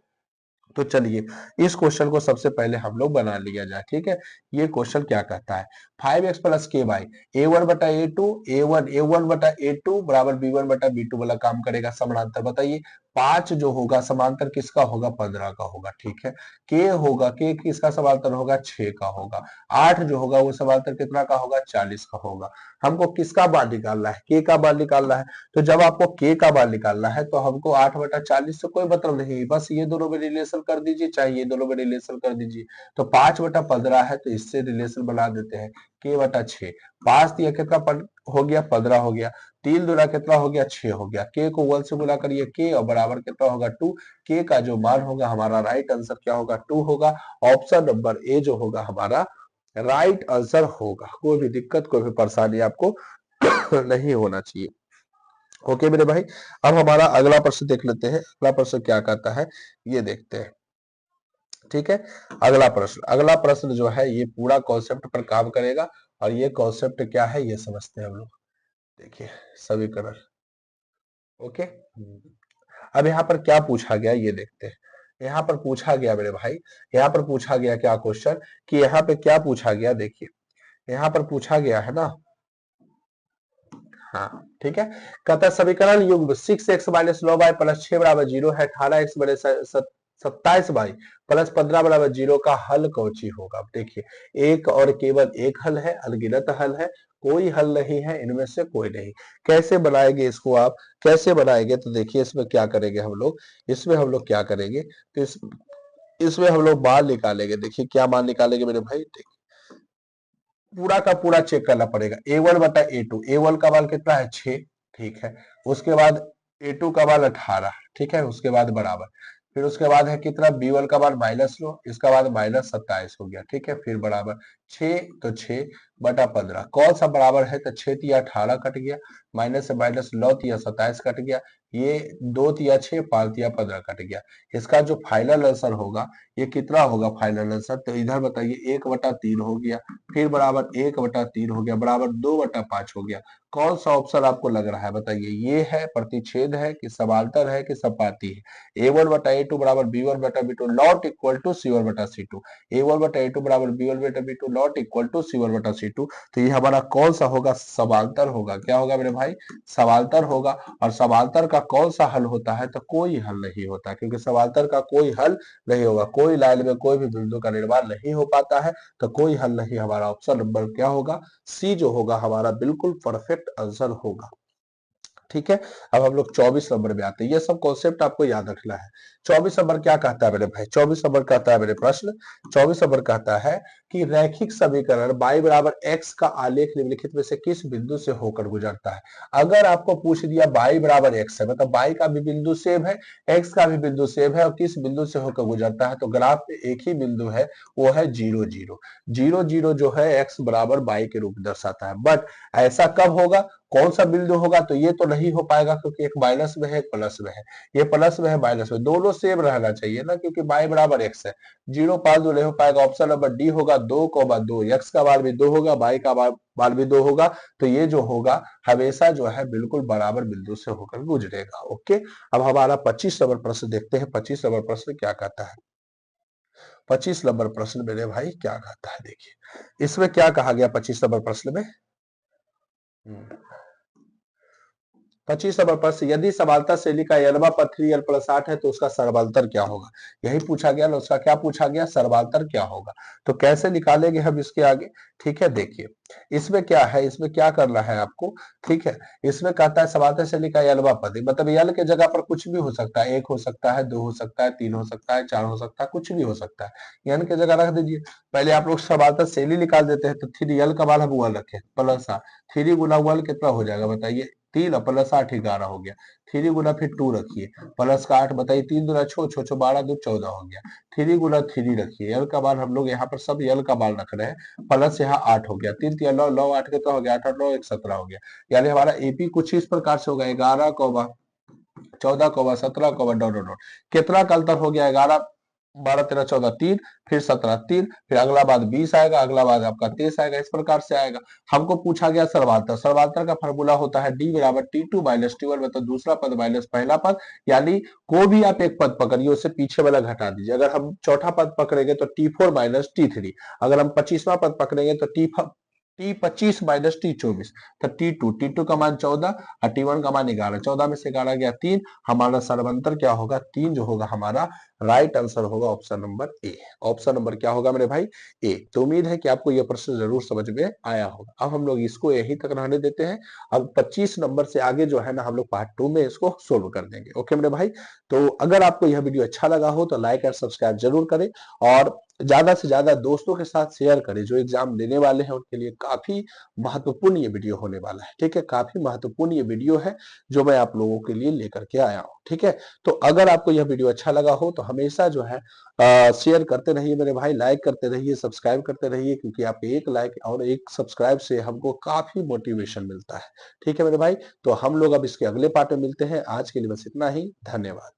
तो चलिए इस क्वेश्चन को सबसे पहले हम लोग बना लिया जाए। ठीक है, ये क्वेश्चन क्या कहता है, 5x प्लस के बाई A1 बटा A2, A1 बटा A2 बराबर B1 बटा B2 वाला काम करेगा। समानांतर बताइए, 5 जो होगा समांतर किसका होगा, 15 का होगा। ठीक है, के होगा, के किसका समांतर होगा, 6 का होगा। 8 जो होगा वो समांतर कितना का होगा, 40 का होगा। हमको किसका मान निकालना है, के का मान निकालना है। तो जब आपको के का मान निकालना है, तो हमको 8 बटा 40 से कोई मतलब नहीं, बस ये दोनों में रिलेशन कर दीजिए, चाहे ये दोनों में रिलेशन कर दीजिए। तो 5 बटा 15 है, तो इससे रिलेशन बना देते हैं, के बटा 6। 5 दिया कितना हो गया, 15 हो गया। 3 दूना कितना हो गया, 6 हो गया। के को 1 से गुना करिए, के और बराबर कितना होगा, 2। के का जो मान होगा, हमारा राइट आंसर क्या होगा, 2 होगा। ऑप्शन नंबर ए जो होगा हमारा राइट आंसर होगा। कोई भी दिक्कत, कोई भी परेशानी आपको नहीं होना चाहिए। ओके मेरे भाई, अब हमारा अगला प्रश्न देख लेते हैं। अगला प्रश्न क्या कहता है, ये देखते हैं। ठीक है, अगला प्रश्न जो है ये पूरा कॉन्सेप्ट पर काम करेगा, और ये कॉन्सेप्ट क्या है ये समझते हैं हम लोग। देखिए समीकरण, ओके। अब यहाँ पर क्या पूछा गया ये देखते हैं। यहाँ पर पूछा गया मेरे भाई, यहाँ पर पूछा गया क्या क्वेश्चन, कि यहाँ पे क्या पूछा गया, देखिए यहाँ पर पूछा गया है ना। हाँ ठीक है, कहता है समीकरण युग्म 6x माइनस 9y प्लस 6 बराबर 0 है, 18x माइनस 27y प्लस 15 बराबर 0 का हल कौची होगा। अब देखिए एक और केवल एक हल है, अनगिनत हल है, कोई हल नहीं है इनमें से कोई नहीं। कैसे बनाएंगे इसको आप, कैसे बनाएंगे, तो देखिए इसमें क्या करेंगे हम लोग, इसमें हम लोग क्या करेंगे, तो इसमें हम लोग मान निकालेंगे। देखिए क्या मान निकालेंगे मेरे भाई, पूरा का पूरा चेक करना पड़ेगा। A1 बटा A2, A1 का मान कितना है, 6, ठीक है, उसके बाद A2 का मान 18, ठीक है, उसके बाद बराबर, फिर उसके बाद है कितना, B1 का मान माइनस लो, इसका बाद माइनस 27 हो गया, ठीक है, फिर बराबर 6, तो 6 बटा 15 कौन सा बराबर है, तो 6 तिया 18 कट गया, माइनस से माइनस 9 तिया 27 कट गया, ये 2 तिया 6, 5 तिया 15 कट गया। इसका जो फाइनल आंसर होगा ये कितना होगा फाइनल आंसर, तो इधर बताइए 1/3 हो गया, फिर बराबर 1/3 हो गया, बराबर 2/5 हो गया। कौन सा ऑप्शन आपको लग रहा है बताइए, ये है प्रतिच्छेद है कि समांतर है कि सपाती है। A1/A2 बराबर B1/B2 not equal to C1/C2, A1/A2 बराबर B1/B2 not equal to C1/C2। तो ये हमारा कौन सा होगा, समांतर होगा। क्या होगा मेरे भाई, समांतर होगा। और समांतर का कौन सा हल होता है, तो कोई हल नहीं होता, क्योंकि समांतर का कोई हल नहीं होगा। कोई लाइन में कोई भी बिंदु का निर्माण नहीं हो पाता है, तो कोई हल नहीं। हमारा ऑप्शन नंबर क्या होगा, सी जो होगा हमारा बिल्कुल परफेक्ट आंसर होगा। ठीक है, अब हम लोग 24 नंबर में आते हैं। ये सब कॉन्सेप्ट आपको याद रखना है। 24 नंबर क्या कहता है मेरे भाई, 24 नंबर कहता है मेरे प्रश्न, 24 नंबर कहता है कि रैखिक समीकरण y बराबर x का आलेख निम्नलिखित में से किस बिंदु से होकर गुजरता है। अगर आपको पूछ दिया y बराबर x है, मतलब y का भी बिंदु सेम है, x का भी बिंदु सेम है, और किस बिंदु से होकर गुजरता है, तो ग्राफ में एक ही बिंदु है, वो है 0 0 0 0 जो है x बराबर y के रूप में दर्शाता है। बट ऐसा कब होगा, कौन सा बिंदु होगा, तो ये तो नहीं हो पाएगा, क्योंकि एक माइनस में है एक प्लस में है, ये प्लस में है माइनस में, दोनों सेम रहना चाहिए ना, क्योंकि y बराबर x है। 0 5 2 नहीं हो पाएगा। ऑप्शन नंबर डी होगा 2,2, x का मान भी 2 होगा, y का मान भी 2 होगा। तो ये जो होगा हमेशा जो है बिल्कुल बराबर बिंदु से होकर गुजरेगा। ओके, अब हमारा 25 नंबर प्रश्न देखते हैं। 25 नंबर प्रश्न क्या कहता है, 25 नंबर प्रश्न मेरे भाई क्या कहता है, देखिए इसमें क्या कहा गया 25 नंबर प्रश्न में। 25 नंबर प्रश्न, यदि समांतर शैली का लंबा पथ 3l+8 है तो उसका सर्वांतर क्या होगा। यही पूछा गया ना, उसका क्या पूछा गया, सर्वांतर क्या होगा। तो कैसे निकालेंगे हम इसके आगे, ठीक है। देखिए इसमें क्या है, इसमें क्या करना है आपको, ठीक है। इसमें कहता है समांतर शैली का लंबा पथ, मतलब यल के जगह पर कुछ भी हो सकता है, 1 हो सकता है, 2 हो सकता है, 3 हो सकता है, 4 हो सकता है, कुछ भी हो सकता है। यन के जगह रख दीजिए। पहले आप लोग समांतर शैली निकाल देते हैं, तो 3l का मान हम 1 रखें प्लस 3 गुना 1 कितना हो जाएगा बताइए, 3 और प्लस 8 11 हो गया। 3 गुना फिर 2 रखिए, प्लस का 8 बताइए, 3 दूना 6 6 6 12 2 14 हो गया। 3 गुना 3 रखिए, यल का मान हम लोग यहाँ पर सब यल का मान रख रहे हैं, प्लस यहाँ 8 हो गया, 3 3 9 9 8 कितना हो गया, 8 8 9 1 17 हो गया। यानी हमारा एपी कुछ इस प्रकार से होगा 11, 14, 17, डॉट डॉट डॉट। कितना का अंतर हो गया, 11 12 13 14 3, फिर 17 3, फिर अगला बाद 20 आएगा, अगला बाद आपका 23 आएगा, इस प्रकार से आएगा। हमको पूछा गया सर्वांतर, सर्वांतर का फॉर्मूला होता है डी बराबर T2 माइनस T1, मतलब दूसरा पद माइनस पहला पद। यानी कोई भी आप एक पद पकड़िए, उससे पीछे वाला घटा दीजिए। अगर हम चौथा पद पकड़ेंगे तो T4 माइनस T3, अगर हम 25वां पद पकड़ेंगे तो T25 माइनस T24, तो T2 का मान 14 और T1 का मान 11, 14 में से 11 गया 3। हमारा सर्वांतर क्या होगा, 3 जो होगा हमारा राइट आंसर होगा option number A. Option number क्या होगा मेरे भाई, ए। तो उम्मीद है कि आपको यह प्रश्न जरूर समझ में आया होगा। अब हम लोग इसको यहीं तक रहने देते हैं। अब 25 नंबर से आगे जो है ना, हम लोग पार्ट 2 में इसको सोल्व कर देंगे। ओके मेरे भाई, तो अगर आपको यह वीडियो अच्छा लगा हो तो लाइक और सब्सक्राइब जरूर करें, और ज्यादा से ज्यादा दोस्तों के साथ शेयर करें जो एग्जाम देने वाले हैं उनके लिए। काफी महत्वपूर्ण ये वीडियो होने वाला है, ठीक है। काफी महत्वपूर्ण ये वीडियो है जो मैं आप लोगों के लिए लेकर के आया हूं, ठीक है। तो अगर आपको यह वीडियो अच्छा लगा हो तो हमेशा जो है शेयर करते रहिए मेरे भाई, लाइक करते रहिए, सब्सक्राइब करते रहिए, क्योंकि आपके एक लाइक और एक सब्सक्राइब से हमको काफी मोटिवेशन मिलता है, ठीक है मेरे भाई। तो हम लोग अब इसके अगले पार्ट में मिलते हैं। आज के लिए बस इतना ही, धन्यवाद।